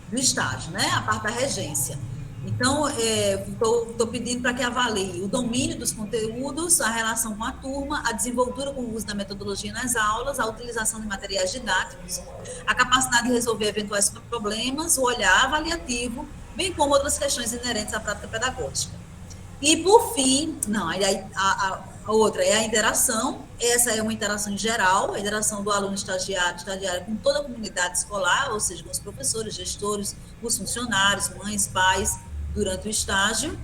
do estágio, né? A parte da regência. Então, estou pedindo para que avalie o domínio dos conteúdos, a relação com a turma, a desenvoltura com o uso da metodologia nas aulas, a utilização de materiais didáticos, a capacidade de resolver eventuais problemas, o olhar avaliativo, bem como outras questões inerentes à prática pedagógica. E, por fim, a outra é a interação. Essa é uma interação em geral, a interação do aluno estagiário com toda a comunidade escolar, ou seja, com os professores, gestores, os funcionários, mães, pais, durante o estágio.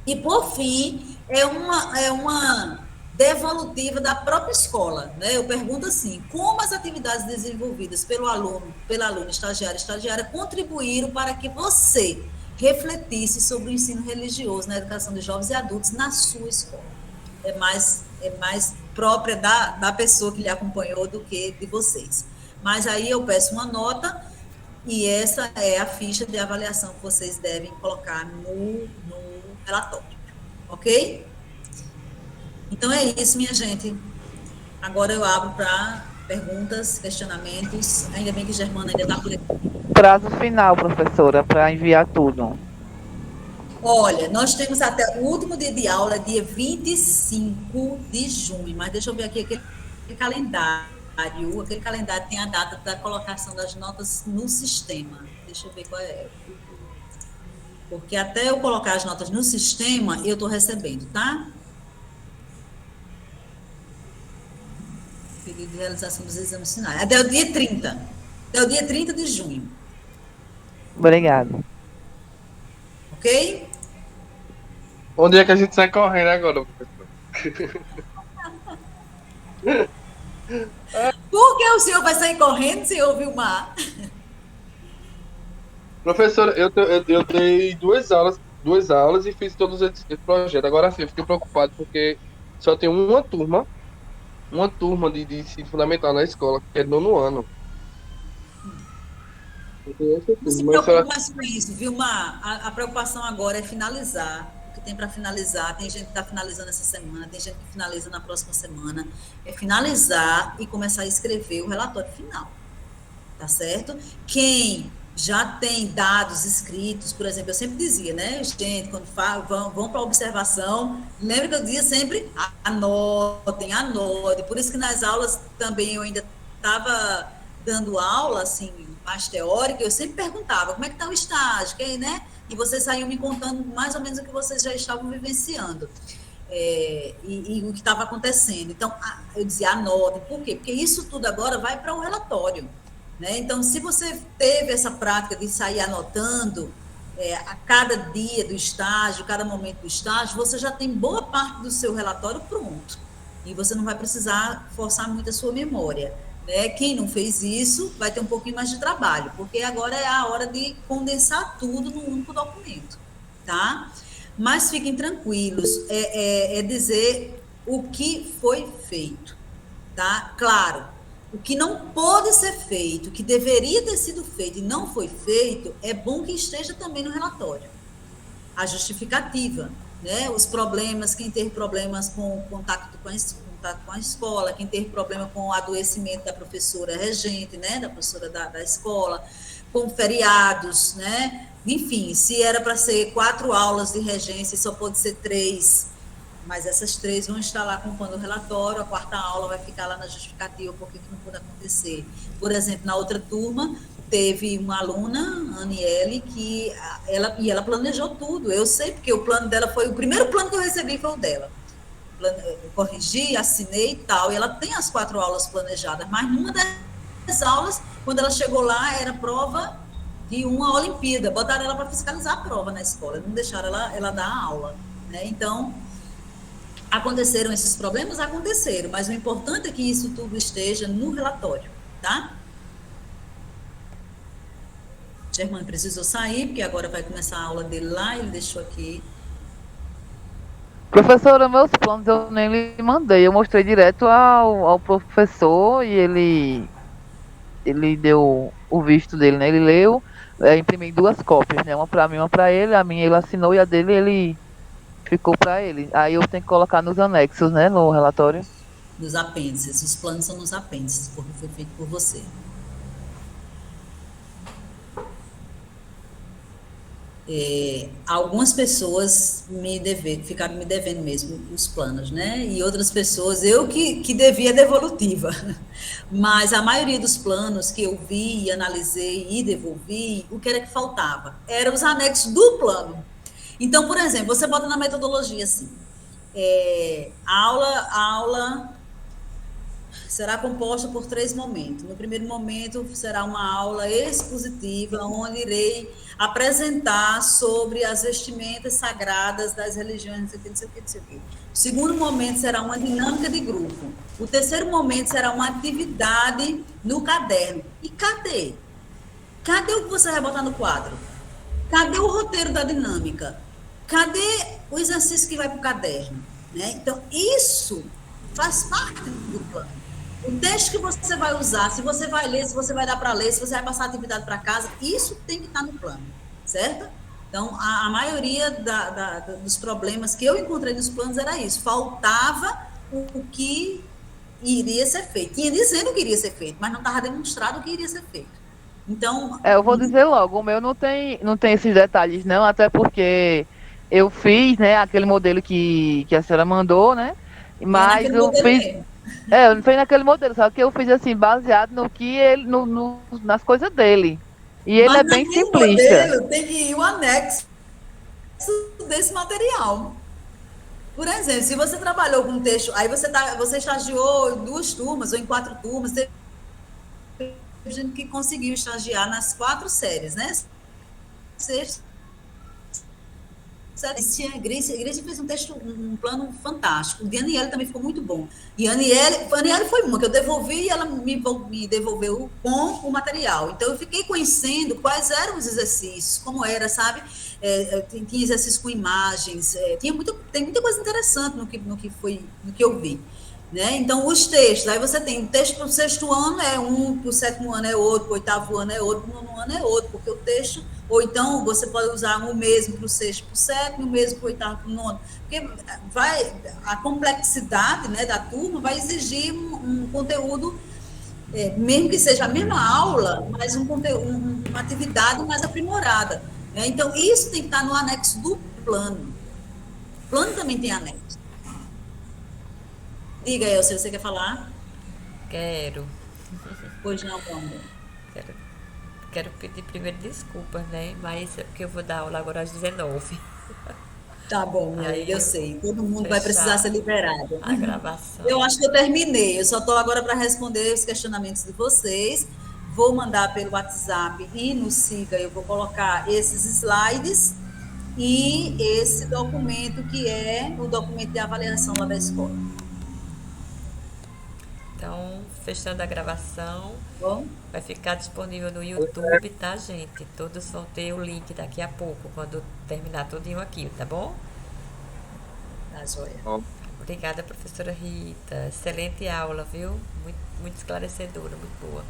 E, por fim, é uma devolutiva da própria escola, né? Eu pergunto assim, como as atividades desenvolvidas pela aluna estagiária contribuíram para que você refletisse sobre o ensino religioso na educação de jovens e adultos na sua escola. É mais própria da pessoa que lhe acompanhou do que de vocês. Mas aí eu peço uma nota e essa é a ficha de avaliação que vocês devem colocar no relatório, ok? Então é isso, minha gente. Agora eu abro para perguntas, questionamentos. Ainda bem que Germana ainda está por aqui. Prazo final, professora, para enviar tudo. Olha, nós temos até o último dia de aula, dia 25 de junho, mas deixa eu ver aqui aquele calendário tem a data da colocação das notas no sistema. Deixa eu ver qual é. Porque até eu colocar as notas no sistema, eu estou recebendo, tá? Pedido de realização dos exames finais. Até o dia 30. Até o dia 30 de junho. Obrigado. Ok? Onde é que a gente sai correndo agora, professor? Por que o senhor vai sair correndo sem ouvir o mar? Professora, eu dei duas aulas e fiz todos esse projeto. Agora sim, eu fiquei preocupado porque só tem uma turma de ensino fundamental na escola, que é 9º ano. Eu tenho essa Não se turma, mas preocupe mais com isso, Vilmar. A preocupação agora é finalizar. O que tem para finalizar, tem gente que está finalizando essa semana, tem gente que finaliza na próxima semana. É finalizar e começar a escrever o relatório final. Tá certo? Quem já tem dados escritos, por exemplo, eu sempre dizia, né, gente, quando vão para a observação, lembra que eu dizia sempre, anotem. Por isso que nas aulas também eu ainda estava dando aula, assim, mais teórica, eu sempre perguntava, como é que está o estágio, né? E vocês saíam me contando mais ou menos o que vocês já estavam vivenciando. E o que estava acontecendo. Então, eu dizia, anotem. Por quê? Porque isso tudo agora vai para o relatório. Né? Então, se você teve essa prática de sair anotando a cada dia do estágio, cada momento do estágio, você já tem boa parte do seu relatório pronto. E você não vai precisar forçar muito a sua memória. Né? Quem não fez isso vai ter um pouquinho mais de trabalho, porque agora é a hora de condensar tudo num único documento. Tá? Mas fiquem tranquilos, é dizer o que foi feito. Tá? Claro. O que não pode ser feito, o que deveria ter sido feito e não foi feito, é bom que esteja também no relatório. A justificativa, né? Os problemas, quem teve problemas com o contato com a escola, quem teve problema com o adoecimento da professora regente, né? Da professora da escola, com feriados, né? Enfim, se era para ser 4 aulas de regência, só pode ser 3. Mas essas 3 vão estar lá acompanhando o relatório, a 4ª aula vai ficar lá na justificativa, porque que não pode acontecer. Por exemplo, na outra turma, teve uma aluna, Aniele, que ela planejou tudo. Eu sei, porque o plano dela o primeiro plano que eu recebi foi o dela. Eu corrigi, assinei e tal, e ela tem as 4 aulas planejadas, mas numa das aulas, quando ela chegou lá, era prova de uma Olimpíada. Botaram ela para fiscalizar a prova na escola, não deixaram ela dar a aula. Né? Então, aconteceram esses problemas? Aconteceram, mas o importante é que isso tudo esteja no relatório, tá? Germano precisou sair, porque agora vai começar a aula dele lá, ele deixou aqui. Professora, meus planos eu nem lhe mandei, eu mostrei direto ao professor e ele deu o visto dele, né? Ele leu, imprimi 2 cópias, né? Uma para mim, uma para ele, a minha ele assinou e a dele ele ficou para ele. Aí eu tenho que colocar nos anexos, né, no relatório. Nos apêndices, os planos são nos apêndices, porque foi feito por você. Algumas pessoas ficaram me devendo mesmo os planos, né? E outras pessoas, eu que devia devolutiva. Mas a maioria dos planos que eu vi, analisei e devolvi, o que era que faltava? Eram os anexos do plano. Então, por exemplo, você bota na metodologia assim, a aula será composta por 3 momentos. No primeiro momento, será uma aula expositiva, onde irei apresentar sobre as vestimentas sagradas das religiões, não sei o que, não sei o que, não sei o que. O segundo momento será uma dinâmica de grupo. O terceiro momento será uma atividade no caderno. E cadê? Cadê o que você vai botar no quadro? Cadê o roteiro da dinâmica? Cadê o exercício que vai para o caderno? Né? Então, isso faz parte do plano. O texto que você vai usar, se você vai ler, se você vai dar para ler, se você vai passar a atividade para casa, isso tem que estar no plano, certo? Então, a maioria dos problemas que eu encontrei nos planos era isso. Faltava o que iria ser feito. Tinha dizendo que iria ser feito, mas não estava demonstrado o que iria ser feito. Então... Eu vou dizer logo, o meu não tem esses detalhes, não, até porque Eu fiz, né, aquele modelo que a senhora mandou, né? E é Mas naquele eu modelo fiz, mesmo. eu não fiz naquele modelo, só que eu fiz assim, baseado no que ele, nas coisas dele. E ele é Mas bem naquele simplista. modelo tem que ir o anexo desse material. Por exemplo, se você trabalhou com um texto, aí você estagiou em 2 turmas ou em 4 turmas, teve gente que conseguiu estagiar nas 4 séries, né? Sexta, a Grécia fez um texto, um plano fantástico. O de Aniele também ficou muito bom. E a Aniele foi uma que eu devolvi e ela me devolveu com o material. Então, eu fiquei conhecendo quais eram os exercícios, como era, sabe? Tinha exercício com imagens, tem muita coisa interessante no que eu vi. Né? Então, os textos, aí você tem texto para o 6º ano é um, para o 7º ano é outro, para o 8º ano é outro, para o 9º ano é outro, porque o texto, ou então você pode usar o mesmo para o 6º, para o 7º, o mesmo para o 8º, para o 9º, porque a complexidade, né, da turma vai exigir um conteúdo, mesmo que seja a mesma aula, mas uma atividade mais aprimorada. Né? Então, isso tem que estar no anexo do plano. O plano também tem anexo. Diga, Elcia, você quer falar? Quero, Pois não, meu amor. quero, quero pedir primeiro desculpas, né? Mas é porque eu vou dar aula agora às 19. Tá bom, minha Aí amiga, eu eu sei. Todo mundo vai precisar fechar ser liberado. a gravação. Eu acho que eu terminei. Eu só estou agora para responder os questionamentos de vocês. Vou mandar pelo WhatsApp e no Siga eu vou colocar esses slides e esse documento que é o documento de avaliação lá da escola. Então, fechando a gravação, Tá bom? vai ficar disponível no YouTube, tá, gente? Todos vão ter o link daqui a pouco, quando terminar tudinho aqui, tá bom? Tá, joia. Obrigada, professora Rita. Excelente aula, viu? Muito, muito esclarecedora, muito boa.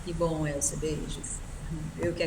Que bom, Elcia. Beijos. Eu que